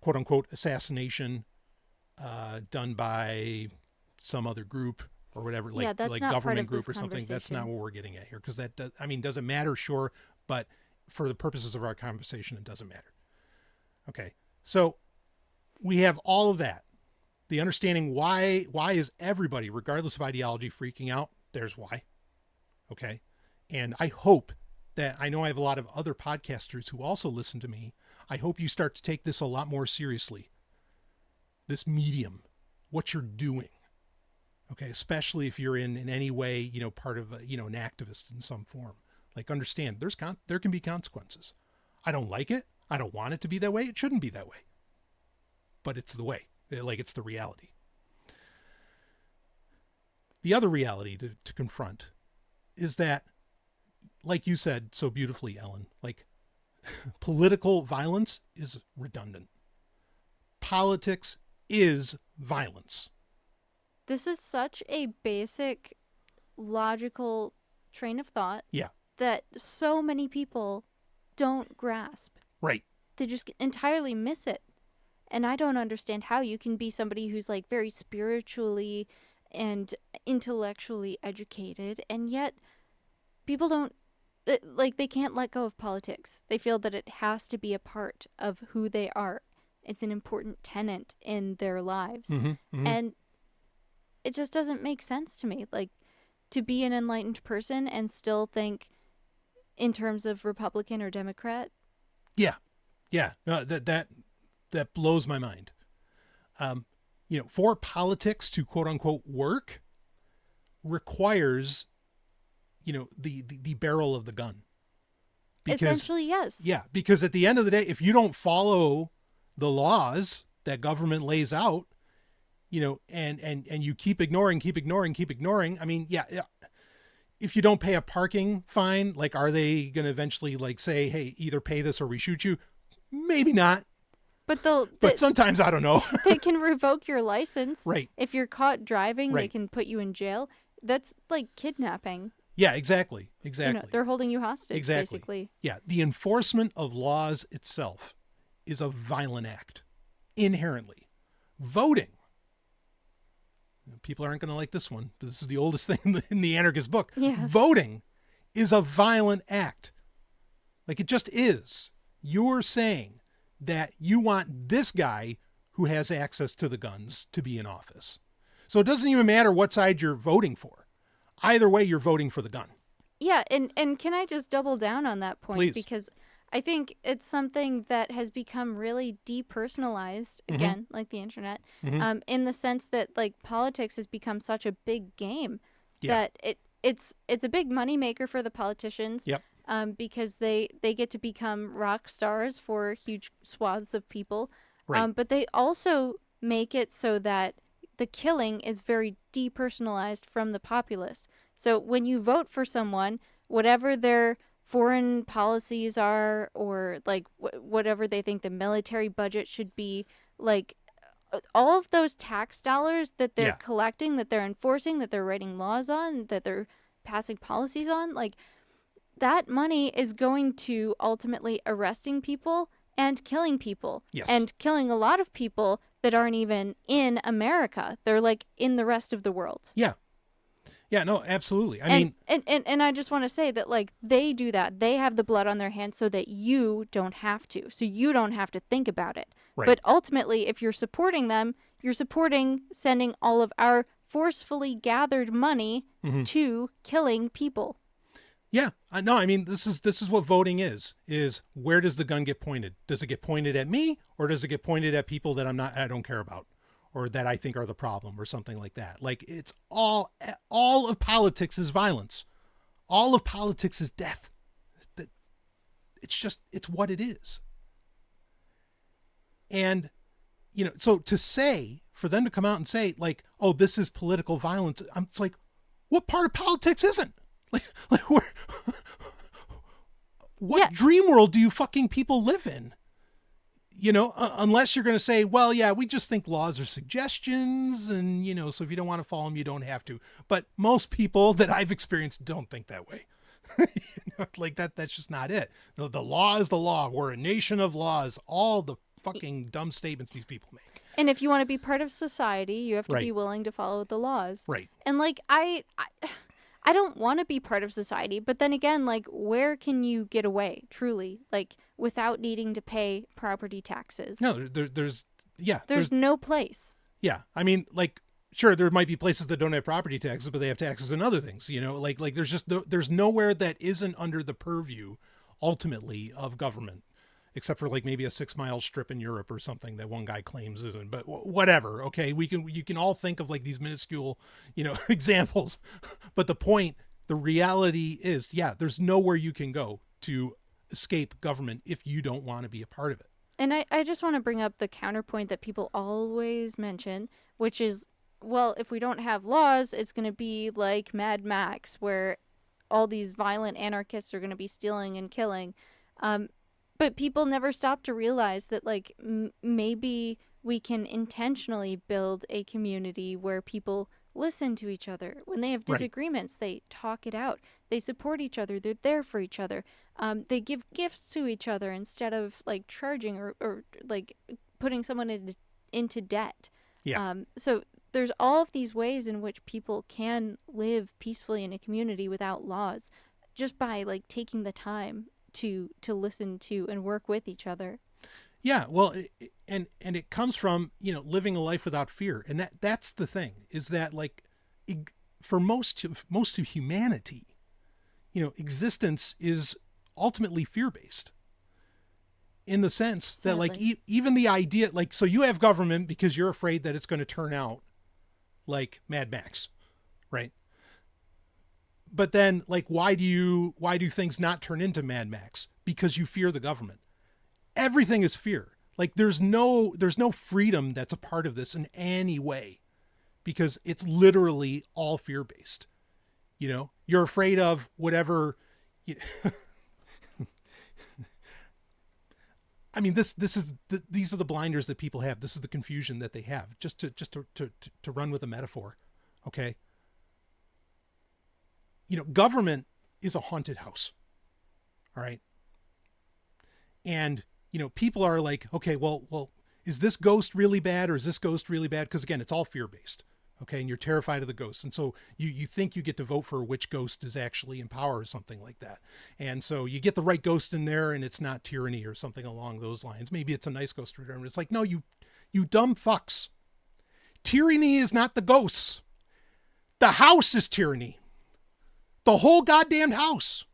quote unquote assassination, done by some other group or whatever, like government group or something? That's not what we're getting at here. Cause that does it matter? Sure. But for the purposes of our conversation, it doesn't matter. Okay. So we have all of that. The understanding why is everybody, regardless of ideology, freaking out? There's why. Okay. And I hope that, I know I have a lot of other podcasters who also listen to me. I hope you start to take this a lot more seriously. This medium, what you're doing. Okay. Especially if you're in any way, part of, an activist in some form. Like, understand there can be consequences. I don't like it. I don't want it to be that way. It shouldn't be that way. But it's the way. Like, it's the reality. The other reality to confront is that, like you said so beautifully, Ellen, like, political violence is redundant. Politics is violence. This is such a basic, logical train of thought. Yeah. That so many people don't grasp. Right. They just entirely miss it. And I don't understand how you can be somebody who's, like, very spiritually and intellectually educated, and yet people don't, like, they can't let go of politics. They feel that it has to be a part of who they are. It's an important tenet in their lives. Mm-hmm, mm-hmm. And it just doesn't make sense to me. Like, to be an enlightened person and still think in terms of Republican or Democrat. Yeah. No, that blows my mind. for politics to quote unquote work requires, the barrel of the gun. Because, essentially, yes. Yeah, because at the end of the day, if you don't follow the laws that government lays out, and you keep ignoring, I mean, yeah. If you don't pay a parking fine, like, are they going to eventually like say, hey, either pay this or we shoot you? Maybe not. But sometimes, I don't know. They can revoke your license. Right. If you're caught driving, right. They can put you in jail. That's like kidnapping. Yeah, exactly. They're holding you hostage, basically. Yeah, the enforcement of laws itself is a violent act, inherently. Voting. People aren't going to like this one, but this is the oldest thing in the anarchist book. Yeah. Voting is a violent act. Like, it just is. You're saying that you want this guy who has access to the guns to be in office. So it doesn't even matter what side you're voting for. Either way, you're voting for the gun. Yeah, and can I just double down on that point? Please. Because I think it's something that has become really depersonalized, again, like the internet, in the sense that, like, politics has become such a big game that it's a big moneymaker for the politicians. Yep. Because they get to become rock stars for huge swaths of people. Right. But they also make it so that the killing is very depersonalized from the populace. So when you vote for someone, whatever their foreign policies are, or like whatever they think the military budget should be, like all of those tax dollars that they're collecting, that they're enforcing, that they're writing laws on, that they're passing policies on, like that money is going to ultimately arresting people and killing people. Yes. And killing a lot of people that aren't even in America. They're like in the rest of the world. Yeah. Yeah, no, absolutely. I mean, I just want to say that, like, they do that. They have the blood on their hands so that you don't have to. So you don't have to think about it. Right. But ultimately, if you're supporting them, you're supporting sending all of our forcefully gathered money to killing people. Yeah, no, I mean, this is what voting is where does the gun get pointed? Does it get pointed at me, or does it get pointed at people that I don't care about, or that I think are the problem, or something like that? Like, it's all of politics is violence. All of politics is death. It's what it is. And, so for them to come out and say, like, oh, this is political violence, it's like, what part of politics isn't? Like what dream world do you fucking people live in? Unless you're going to say, well, yeah, we just think laws are suggestions, and, so if you don't want to follow them, you don't have to. But most people that I've experienced don't think that way. Like that's just not it. No, the law is the law. We're a nation of laws. All the fucking dumb statements these people make. And if you want to be part of society, you have to be willing to follow the laws. Right. And like, I don't want to be part of society, but then again, like, where can you get away, truly, like, without needing to pay property taxes? No, there's no place. Yeah, I mean, like, sure, there might be places that don't have property taxes, but they have taxes and other things, like there's nowhere that isn't under the purview, ultimately, of government, except for like maybe a 6-mile strip in Europe or something that one guy claims isn't, but whatever. Okay. You can all think of like these minuscule, examples, but the reality is, there's nowhere you can go to escape government if you don't want to be a part of it. And I just want to bring up the counterpoint that people always mention, which is, well, if we don't have laws, it's going to be like Mad Max, where all these violent anarchists are going to be stealing and killing. But people never stop to realize that, like, maybe we can intentionally build a community where people listen to each other. When they have disagreements, they talk it out. They support each other. They're there for each other. They give gifts to each other instead of, like, charging or like, putting someone into debt. Yeah. So there's all of these ways in which people can live peacefully in a community without laws, just by, like, taking the time to listen to and work with each other. Yeah, well, and it comes from, living a life without fear. And that's the thing, is that, like, for most of humanity, existence is ultimately fear-based. in the sense Sadly. that like even the idea, like, so you have government because you're afraid that it's going to turn out like Mad Max, right? But then like, why do things not turn into Mad Max? Because you fear the government. Everything is fear. Like there's no freedom that's a part of this in any way, because it's literally all fear-based. You know, you're afraid of whatever. I mean, these are the blinders that people have. This is the confusion that they have. Just to run with a metaphor, okay? You know, government is a haunted house, all right? And you know, people are like, okay, well, is this ghost really bad or is this ghost really bad? Because again, it's all fear-based, okay? And you're terrified of the ghosts, and so you think you get to vote for which ghost is actually in power or something like that. And so you get the right ghost in there, and it's not tyranny or something along those lines. Maybe it's a nice ghost return. It's like, no, you dumb fucks. Tyranny is not the ghosts. The house is tyranny. The whole goddamn house.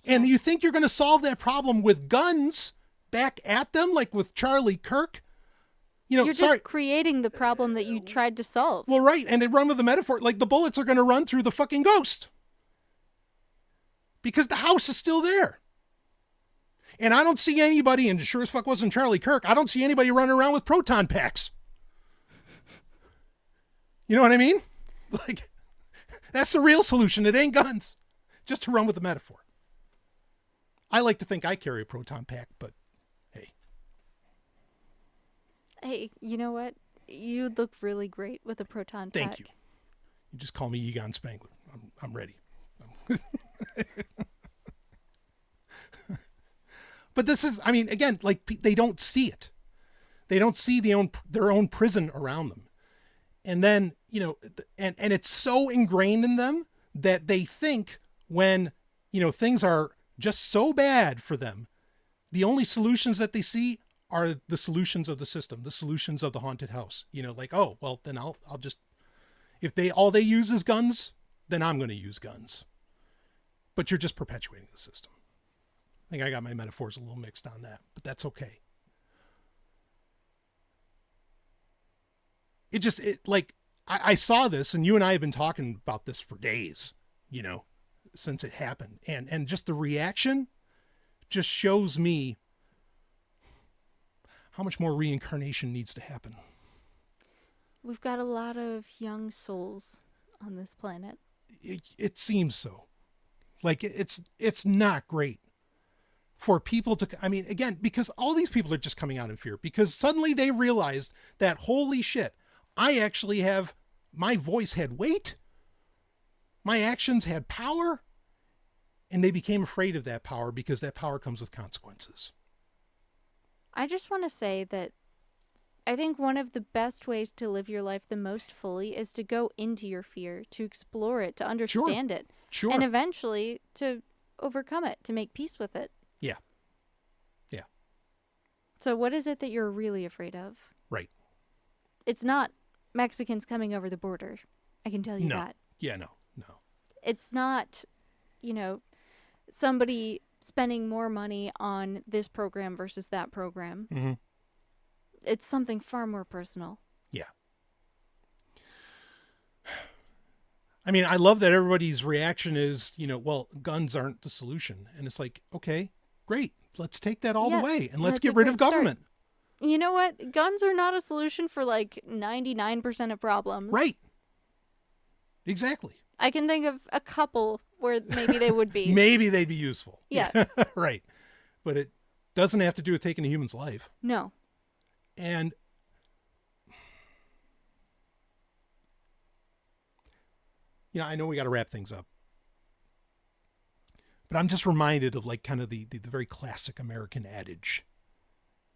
And you think you're going to solve that problem with guns back at them, like with Charlie Kirk? You know, you're just creating the problem that you tried to solve. Well, right. And they run with the metaphor, like the bullets are going to run through the fucking ghost. Because the house is still there. And I don't see anybody, and sure as fuck wasn't Charlie Kirk, I don't see anybody running around with proton packs. You know what I mean? Like, that's the real solution. It ain't guns. Just to run with the metaphor. I like to think I carry a proton pack, but hey. Hey, you know what? You look really great with a proton pack. Thank you. You just call me Egon Spangler. I'm ready. But this is, I mean, again, like they don't see it. They don't see their own prison around them. And then, you know, and it's so ingrained in them that they think when, you know, things are just so bad for them, the only solutions that they see are the solutions of the system, the solutions of the haunted house. You know, like, oh, well, then I'll just, if all they use is guns, then I'm going to use guns. But you're just perpetuating the system. I think I got my metaphors a little mixed on that, but that's okay. I saw this, and you and I have been talking about this for days, you know, since it happened. And just the reaction just shows me how much more reincarnation needs to happen. We've got a lot of young souls on this planet. It seems so. Like, it's not great for people to, I mean, again, because all these people are just coming out in fear because suddenly they realized that, holy shit, I actually have, my voice had weight, my actions had power, and they became afraid of that power because that power comes with consequences. I just want to say that I think one of the best ways to live your life the most fully is to go into your fear, to explore it, to understand it, and eventually to overcome it, to make peace with it. Yeah. Yeah. So what is it that you're really afraid of? Right. It's not Mexicans coming over the border. I can tell you that. Yeah, no. It's not, you know, somebody spending more money on this program versus that program. Mm-hmm. It's something far more personal. Yeah. I mean, I love that everybody's reaction is, you know, well, guns aren't the solution. And it's like, okay, great. Let's take that all the way and let's get rid of government. You know what? Guns are not a solution for like 99% of problems. Right. Exactly. I can think of a couple where maybe they would be. Maybe they'd be useful. Yeah. Right. But it doesn't have to do with taking a human's life. No. And you know, I know we got to wrap things up, but I'm just reminded of like kind of the very classic American adage,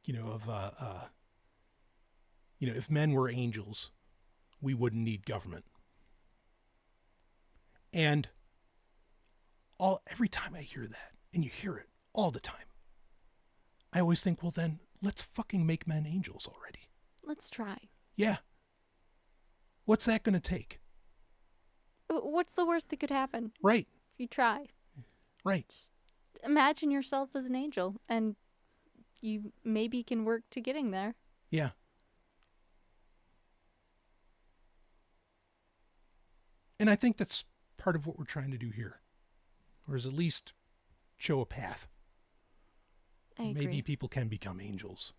you know, of, you know, if men were angels, we wouldn't need government. And every time I hear that, and you hear it all the time, I always think, well, then let's fucking make men angels already. Let's try. Yeah. What's that going to take? What's the worst that could happen? Right. If you try. Right. imagine yourself as an angel, and you maybe can work to getting there. Yeah. And I think that's part of what we're trying to do here. Or is at least show a path. I agree. Maybe people can become angels.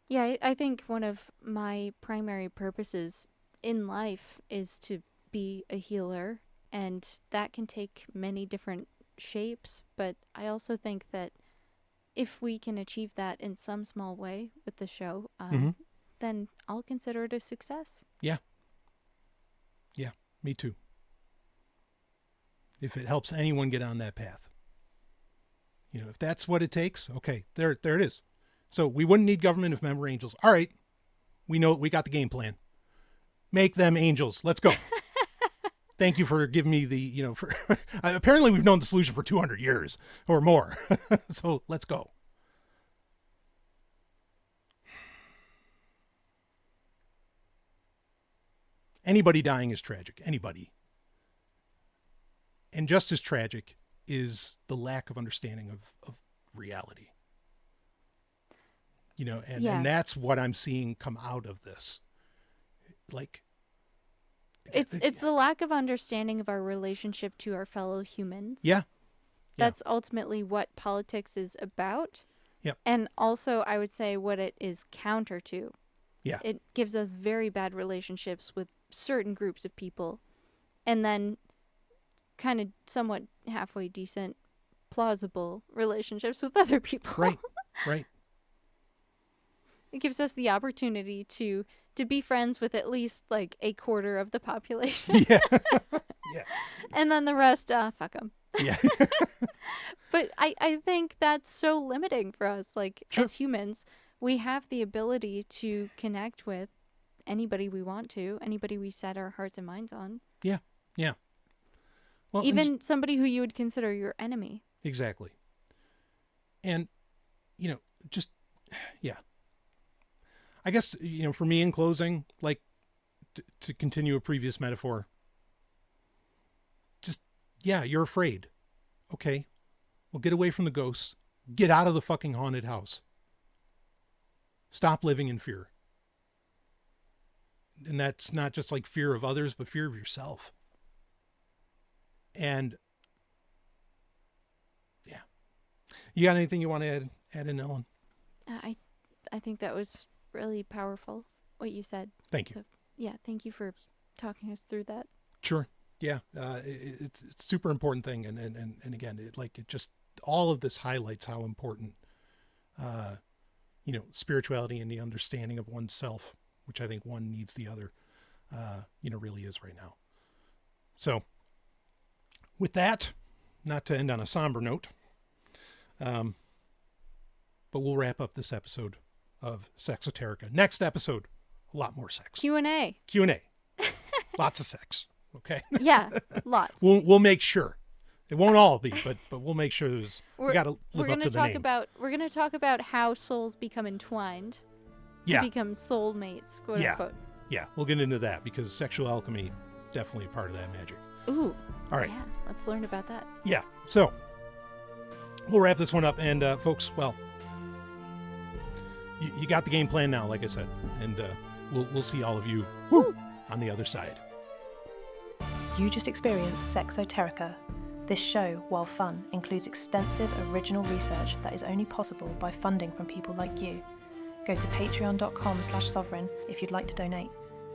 Yeah, I think one of my primary purposes in life is to be a healer, and that can take many different shapes, but I also think that if we can achieve that in some small way with the show, then I'll consider it a success. Yeah. Yeah, me too. If it helps anyone get on that path. You know, if that's what it takes, okay, there it is. So we wouldn't need government if men were angels. All right, we got the game plan. Make them angels. Let's go. Thank you for giving me the, for apparently we've known the solution for 200 years or more. So let's go. Anybody dying is tragic. Anybody. And just as tragic is the lack of understanding of reality. And that's what I'm seeing come out of this. Like, it's the lack of understanding of our relationship to our fellow humans. Yeah. That's ultimately what politics is about. Yep. And also, I would say what it is counter to. Yeah. It gives us very bad relationships with certain groups of people, and then kind of somewhat halfway decent, plausible relationships with other people. Right. It gives us the opportunity to be friends with at least like a quarter of the population. Yeah. And then the rest, fuck them. Yeah. But I think that's so limiting for us. Like, Sure. As humans, we have the ability to connect with anybody we want to, anybody we set our hearts and minds on. Yeah. Well, even somebody who you would consider your enemy. Exactly. And, just, yeah. I guess, for me in closing, like, to continue a previous metaphor, just, yeah, you're afraid. Okay. Well, get away from the ghosts. Get out of the fucking haunted house. Stop living in fear. And that's not just like fear of others, but fear of yourself. And yeah. You got anything you want to add in, Ellen? I think that was really powerful, what you said. Thank you. So, yeah, thank you for talking us through that. Sure. Yeah. It's a super important thing. And again, it just, all of this highlights how important, spirituality and the understanding of oneself, which I think one needs the other, really is right now. So with that, not to end on a somber note, but we'll wrap up this episode of Sexoterica. Next episode, a lot more sex. Q&A. Lots of sex. Okay. Yeah, lots. We'll make sure. It won't all be, but we'll make sure we got to live up to the name. We're going to talk about how souls become entwined. Yeah. To become soulmates, quote unquote. Yeah, we'll get into that because sexual alchemy, definitely a part of that magic. Ooh. All right. Yeah, let's learn about that. Yeah. So we'll wrap this one up. And folks, well, you got the game plan now, like I said. And we'll see all of you on the other side. You just experienced Sexoterica. This show, while fun, includes extensive original research that is only possible by funding from people like you. Go to patreon.com/sovryn if you'd like to donate.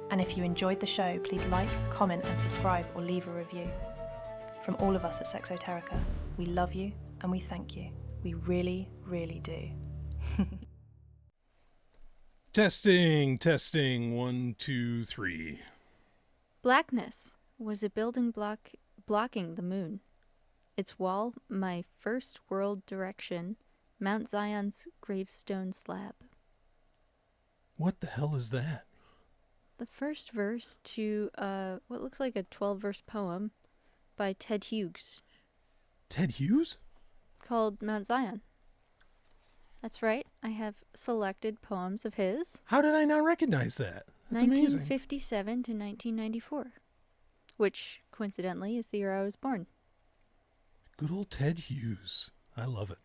And if you enjoyed the show, please like, comment and subscribe or leave a review. From all of us at Sexoterica, we love you and we thank you. We really, really do. Testing. 1, 2, 3. Blackness was a building block blocking the moon. Its wall, my first world direction, Mount Zion's gravestone slab. What the hell is that? The first verse to what looks like a 12-verse poem by Ted Hughes. Ted Hughes? Called Mount Zion. That's right. I have selected poems of his. How did I not recognize that? That's 1957 to 1994. Which, coincidentally, is the year I was born. Good old Ted Hughes. I love it.